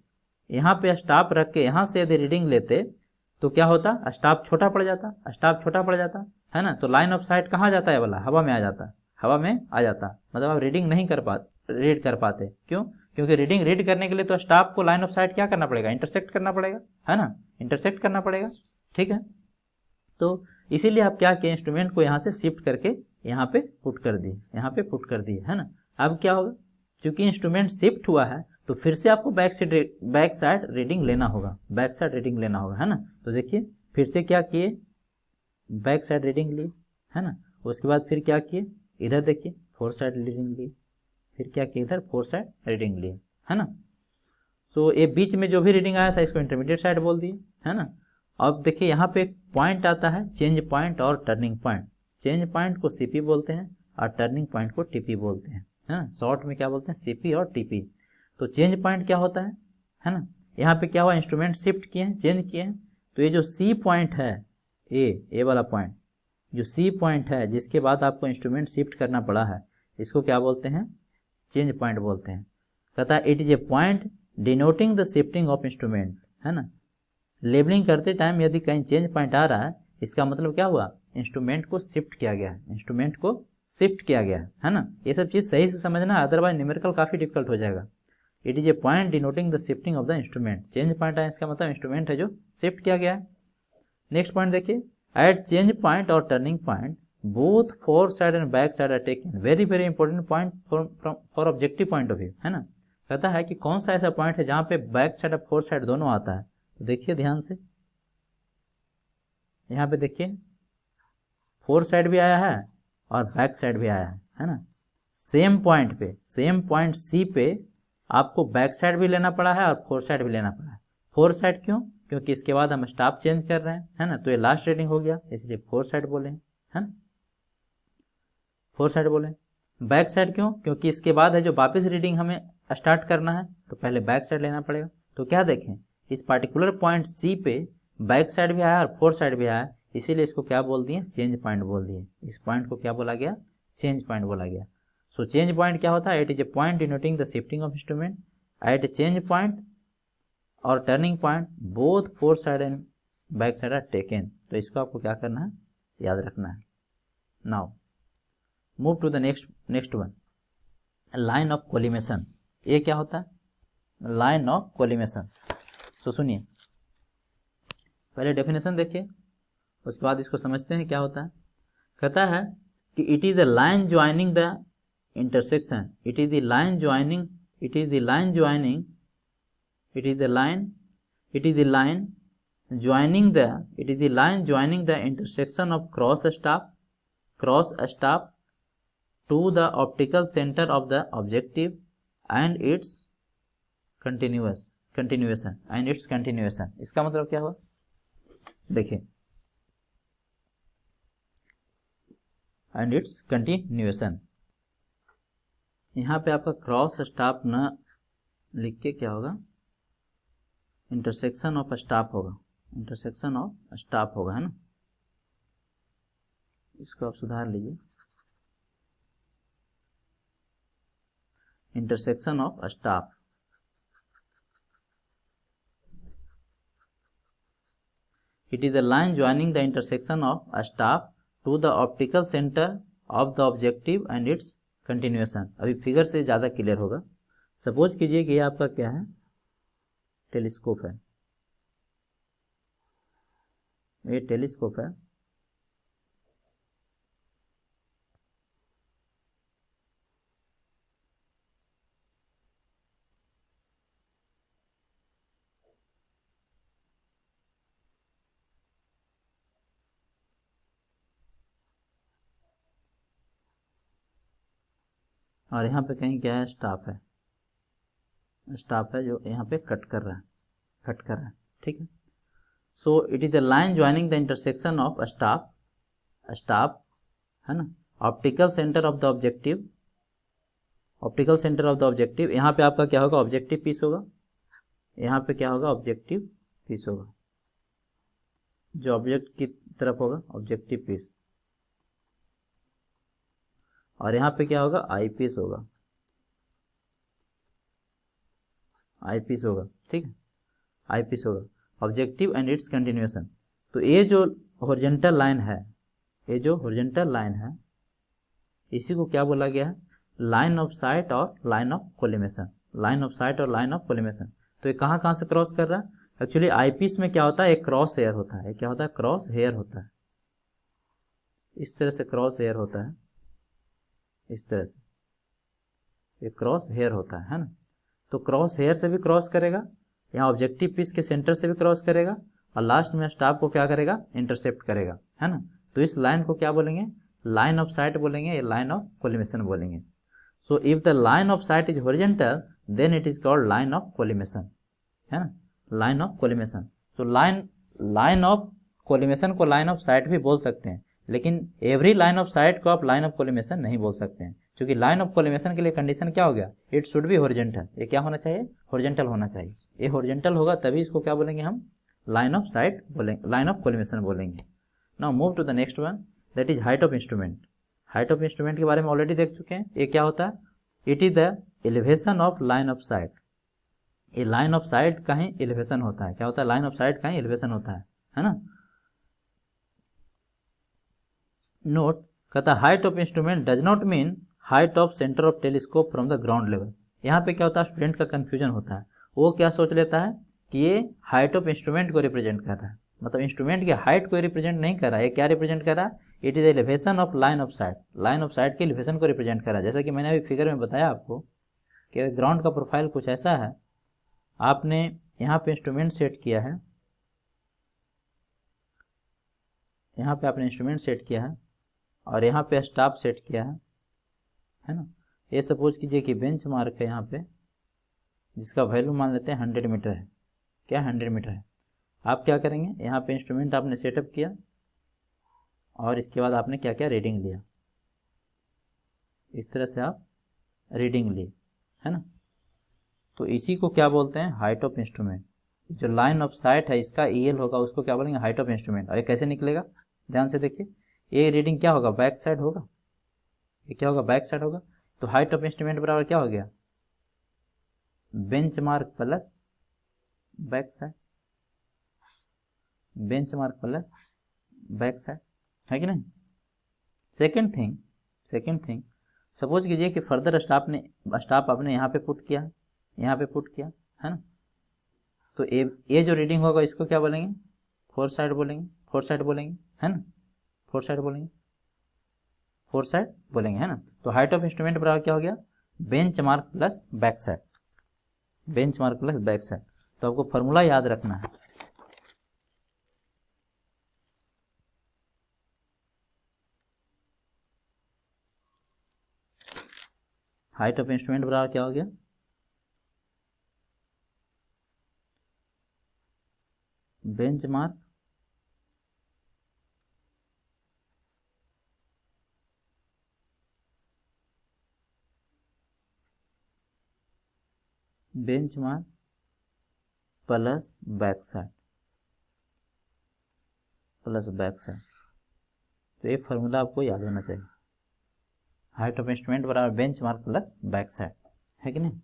यहाँ पे स्टाफ रख के यहाँ से यदि रीडिंग लेते तो क्या होता, स्टाफ छोटा पड़ जाता, स्टाफ छोटा पड़ जाता, है ना। तो लाइन ऑफ साइट कहाँ जाता है वाला, हवा में आ जाता, हवा में आ जाता, मतलब आप रीडिंग नहीं रीड कर पाते। क्यों, क्योंकि रीडिंग रीड करने के लिए तो स्टाफ को लाइन ऑफ साइट क्या करना पड़ेगा, इंटरसेक्ट करना पड़ेगा, है ना, इंटरसेक्ट करना पड़ेगा, ठीक है। तो इसीलिए आप क्या किए, इंस्ट्रूमेंट को यहाँ से शिफ्ट करके यहाँ पे पुट कर दिए, यहाँ पे पुट कर दिए, है ना। अब क्या होगा, क्योंकि इंस्ट्रूमेंट शिफ्ट हुआ है तो फिर से आपको बैक साइड रीडिंग लेना होगा, बैक साइड रीडिंग लेना होगा, है ना। तो देखिए फिर से क्या किए, बैक साइड रीडिंग लिए, है ना। उसके बाद फिर क्या किए, इधर देखिए फोर साइड रीडिंग लिए, फिर क्या किए, इधर फोर साइड रीडिंग लिए, है ना। सो ये बीच में जो भी रीडिंग आया था इसको इंटरमीडिएट साइड बोल दिए, है ना। अब देखिए यहाँ पे एक पॉइंट आता है, चेंज पॉइंट और टर्निंग पॉइंट। चेंज पॉइंट को सीपी बोलते हैं और टर्निंग पॉइंट को टीपी बोलते हैं, है ना। शॉर्ट में क्या बोलते हैं, सीपी और टीपी। तो चेंज पॉइंट क्या होता है ना। यहाँ पे क्या हुआ, इंस्ट्रूमेंट शिफ्ट किए हैं, चेंज किए हैं, तो ये जो सी पॉइंट है, ए वाला पॉइंट, जो सी पॉइंट है जिसके बाद आपको इंस्ट्रूमेंट शिफ्ट करना पड़ा है, इसको क्या बोलते हैं, चेंज पॉइंट बोलते हैं। कहता है it is a point denoting the shifting of instrument, है ना। लेबलिंग करते टाइम यदि कहीं चेंज पॉइंट आ रहा है, इसका मतलब क्या हुआ, इंस्ट्रूमेंट को शिफ्ट किया गया है, इंस्ट्रूमेंट को शिफ्ट किया गया है ना। ये सब चीज़ सही से समझना, अदरवाइज न्यूमेरिकल काफ़ी डिफिकल्ट हो जाएगा। It is a point denoting the shifting of the instrument, change point है इसका मतलब इंस्ट्रूमेंट है जो शिफ्ट किया गया है। नेक्स्ट पॉइंट देखिए, एट चेंज पॉइंट और turning point both fore side and back side are taken, very very important point for objective point of view, है ना। कहता है कि कौन सा ऐसा पॉइंट है जहाँ पे बैक साइड और फोर साइड दोनों आता है। तो देखिए ध्यान से, यहाँ पे देखिए फोर साइड भी आया है और बैक साइड भी आया है ना। सेम पॉइंट पे, सेम पॉइंट सी पे आपको बैक साइड भी लेना पड़ा है और फोर साइड भी लेना पड़ा है। फोर साइड क्यों, क्योंकि इसके बाद हम स्टाफ चेंज कर रहे हैं, है ना। तो ये लास्ट रीडिंग हो गया इसलिए फोर साइड बोले, है ना, फोर साइड बोले। बैक साइड क्यों, क्योंकि इसके बाद है जो वापस रीडिंग हमें स्टार्ट करना है तो पहले बैक साइड लेना पड़ेगा। तो क्या देखें, इस पार्टिकुलर पॉइंट सी पे बैक साइड भी आया और फोर साइड भी आया, इसीलिए इसको क्या बोल दिए, चेंज पॉइंट बोल दिए। इस पॉइंट को क्या बोला गया, चेंज पॉइंट बोला गया। सो चेंज पॉइंट क्या होता है, it is a point denoting the shifting of instrument at a change point और turning point both fore side and back side are taken. तो इसको आपको क्या करना है, याद रखना है। Now move to the next one, line of collimation. ये क्या होता है, लाइन ऑफ कोलिमेशन। तो सुनिए, पहले डेफिनेशन देखिए, उसके बाद इसको समझते हैं क्या होता है। कहता है कि it is the line joining the intersection, it is the line joining it is the line joining the intersection of cross staff to the optical center of the objective and its continuation. इसका मतलब क्या हुआ, देखिए, and its continuation. यहाँ पे आपका cross staff न लिख के क्या होगा, इंटरसेक्शन ऑफ स्टाफ होगा, है ना। इसको आप सुधार लीजिए, intersection of staff. It is the line joining the intersection of a staff to the optical center of the objective and its continuation. अभी फिगर से ज़्यादा क्लियर होगा। सपोज कीजिए कि ये आपका क्या है, टेलीस्कोप है, ये टेलीस्कोप है, और यहाँ पे कहीं क्या है, स्टाफ है जो यहाँ पे कट कर रहा है, ठीक है। So it is the line joining the intersection of staff, है ना, optical centre of the objective, यहाँ पे आपका क्या होगा, ऑब्जेक्टिव पीस होगा, यहाँ पे क्या होगा, ऑब्जेक्टिव पीस होगा, जो ऑब्जेक्ट की तरफ होगा ऑब्जेक्टिव पीस, और यहाँ पे क्या होगा, आई पीस होगा, ठीक है, आई पीस होगा, ऑब्जेक्टिव एंड इट्स कंटिन्यूएशन। तो ये जो हॉरिजॉन्टल लाइन है, इसी को क्या बोला गया है, लाइन ऑफ साइट और लाइन ऑफ कोलिमेशन, तो ये कहाँ से क्रॉस कर रहा है, एक्चुअली आई पीस में क्या होता है, एक क्रॉस हेयर होता है, इस तरह से क्रॉस हेयर होता है, इस तरह से ये क्रॉस हेयर होता है ना। तो क्रॉस हेयर से भी क्रॉस करेगा, यहाँ ऑब्जेक्टिव पीस के सेंटर से भी क्रॉस करेगा, और लास्ट में स्टाफ को क्या करेगा, इंटरसेप्ट करेगा, है ना। तो इस लाइन को क्या बोलेंगे, लाइन ऑफ साइट बोलेंगे, या लाइन ऑफ कोलिमेशन बोलेंगे। So if the line of sight is horizontal then it is called line of collimation, है ना, लाइन ऑफ कोलिमेशन। तो लाइन ऑफ कोलिमेशन को लाइन ऑफ साइट भी बोल सकते हैं, लेकिन एवरी लाइन ऑफ साइट को आप लाइन ऑफ कोलिमेशन नहीं बोल सकते हैं, क्योंकि लाइन ऑफ कोलिमेशन के लिए कंडीशन क्या हो गया, इट शुड बी हॉरिजॉन्टल, ये क्या होना चाहिए, हॉरिजॉन्टल होना चाहिए, ये हॉरिजॉन्टल होगा तभी इसको क्या बोलेंगे हम, लाइन ऑफ साइट बोलेंगे, लाइन ऑफ कोलिमेशन बोलेंगे। Now move to the next one, that is height of instrument. Height of instrument के बारे में ऑलरेडी देख चुके हैं, ये क्या होता है, it is the elevation of line of site. ये लाइन ऑफ साइट का ही एलिवेशन होता है, क्या होता है, लाइन ऑफ साइट का ही एलिवेशन होता है ना। नोट, कहता height of instrument does not mean height of centre of telescope from the ground level. यहाँ पे क्या होता है, स्टूडेंट का कंफ्यूजन होता है, वो क्या सोच लेता है कि ये हाइट ऑफ इंस्ट्रूमेंट को रिप्रेजेंट कर रहा है, मतलब इंस्ट्रूमेंट की हाइट को रिप्रेजेंट नहीं कर रहा है, ये क्या रिप्रेजेंट कर रहा है, it is elevation of line of site, line of site के एलिवेशन को रिप्रेजेंट कर रहा है। जैसा कि मैंने अभी फिगर में बताया आपको कि ग्राउंड का प्रोफाइल कुछ ऐसा है, आपने यहाँ पे इंस्ट्रूमेंट सेट किया है, यहाँ पे आपने इंस्ट्रूमेंट सेट किया है, और यहाँ पे स्टाफ सेट किया है ना। ये सपोज कीजिए कि बेंच मार्क है यहाँ पे, जिसका वैल्यू मान लेते हैं 100 मीटर है, क्या 100 मीटर है। आप क्या करेंगे, यहाँ पे इंस्ट्रूमेंट आपने सेटअप किया, और इसके बाद आपने क्या क्या रीडिंग लिया, इस तरह से आप रीडिंग लिए, है ना। तो इसी को क्या बोलते हैं, हाइट ऑफ इंस्ट्रूमेंट। जो लाइन ऑफ साइट है इसका EL होगा, उसको क्या बोलेंगे, हाइट ऑफ इंस्ट्रूमेंट। और ये कैसे निकलेगा, ध्यान से देखिए, ये रीडिंग क्या होगा, बैक साइड होगा, ये क्या होगा, बैक साइड होगा। तो हाइट ऑफ इंस्ट्रूमेंट बराबर क्या हो गया, bench mark plus back side, bench mark plus back side, है कि नहीं। सेकेंड थिंग, सपोज कीजिए कि फर्दर स्टाफ आपने यहाँ पे पुट किया, है ना। तो ये जो रीडिंग होगा इसको क्या बोलेंगे, फोर साइड बोलेंगे, है ना, फोर साइड बोलेंगे, है ना। तो हाइट ऑफ इंस्ट्रूमेंट बराबर क्या हो गया, bench mark plus back side, तो आपको फॉर्मूला याद रखना है। हाइट ऑफ इंस्ट्रूमेंट बराबर क्या हो गया, benchmark benchmark plus back side तो ये फॉर्मूला आपको याद होना चाहिए। हाइट ऑफ इंस्ट्रूमेंट बराबर बेंचमार्क प्लस बैक साइड, है कि नहीं।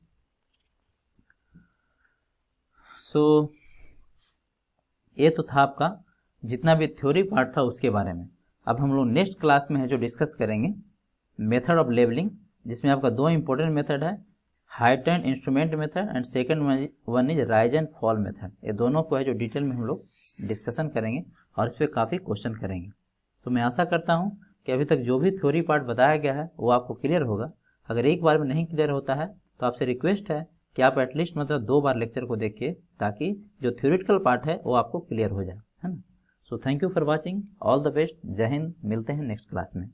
सो ये तो था आपका जितना भी थ्योरी पार्ट था उसके बारे में। अब हम लोग नेक्स्ट क्लास में है जो डिस्कस करेंगे मेथड ऑफ लेबलिंग, जिसमें आपका दो इंपॉर्टेंट मेथड है, height and instrument method and second one is rise and fall method. ये दोनों को है जो डिटेल में हम लोग डिस्कशन करेंगे और इस पर काफ़ी क्वेश्चन करेंगे। तो मैं आशा करता हूँ कि अभी तक जो भी थ्योरी पार्ट बताया गया है वो आपको क्लियर होगा। अगर एक बार में नहीं क्लियर होता है तो आपसे रिक्वेस्ट है कि आप एटलीस्ट मतलब 2 बार लेक्चर को देखिए, ताकि जो थ्योरेटिकल पार्ट है वो आपको क्लियर हो जाए, है ना। So thank you for watching, all the best, जय हिंद, मिलते हैं नेक्स्ट क्लास में।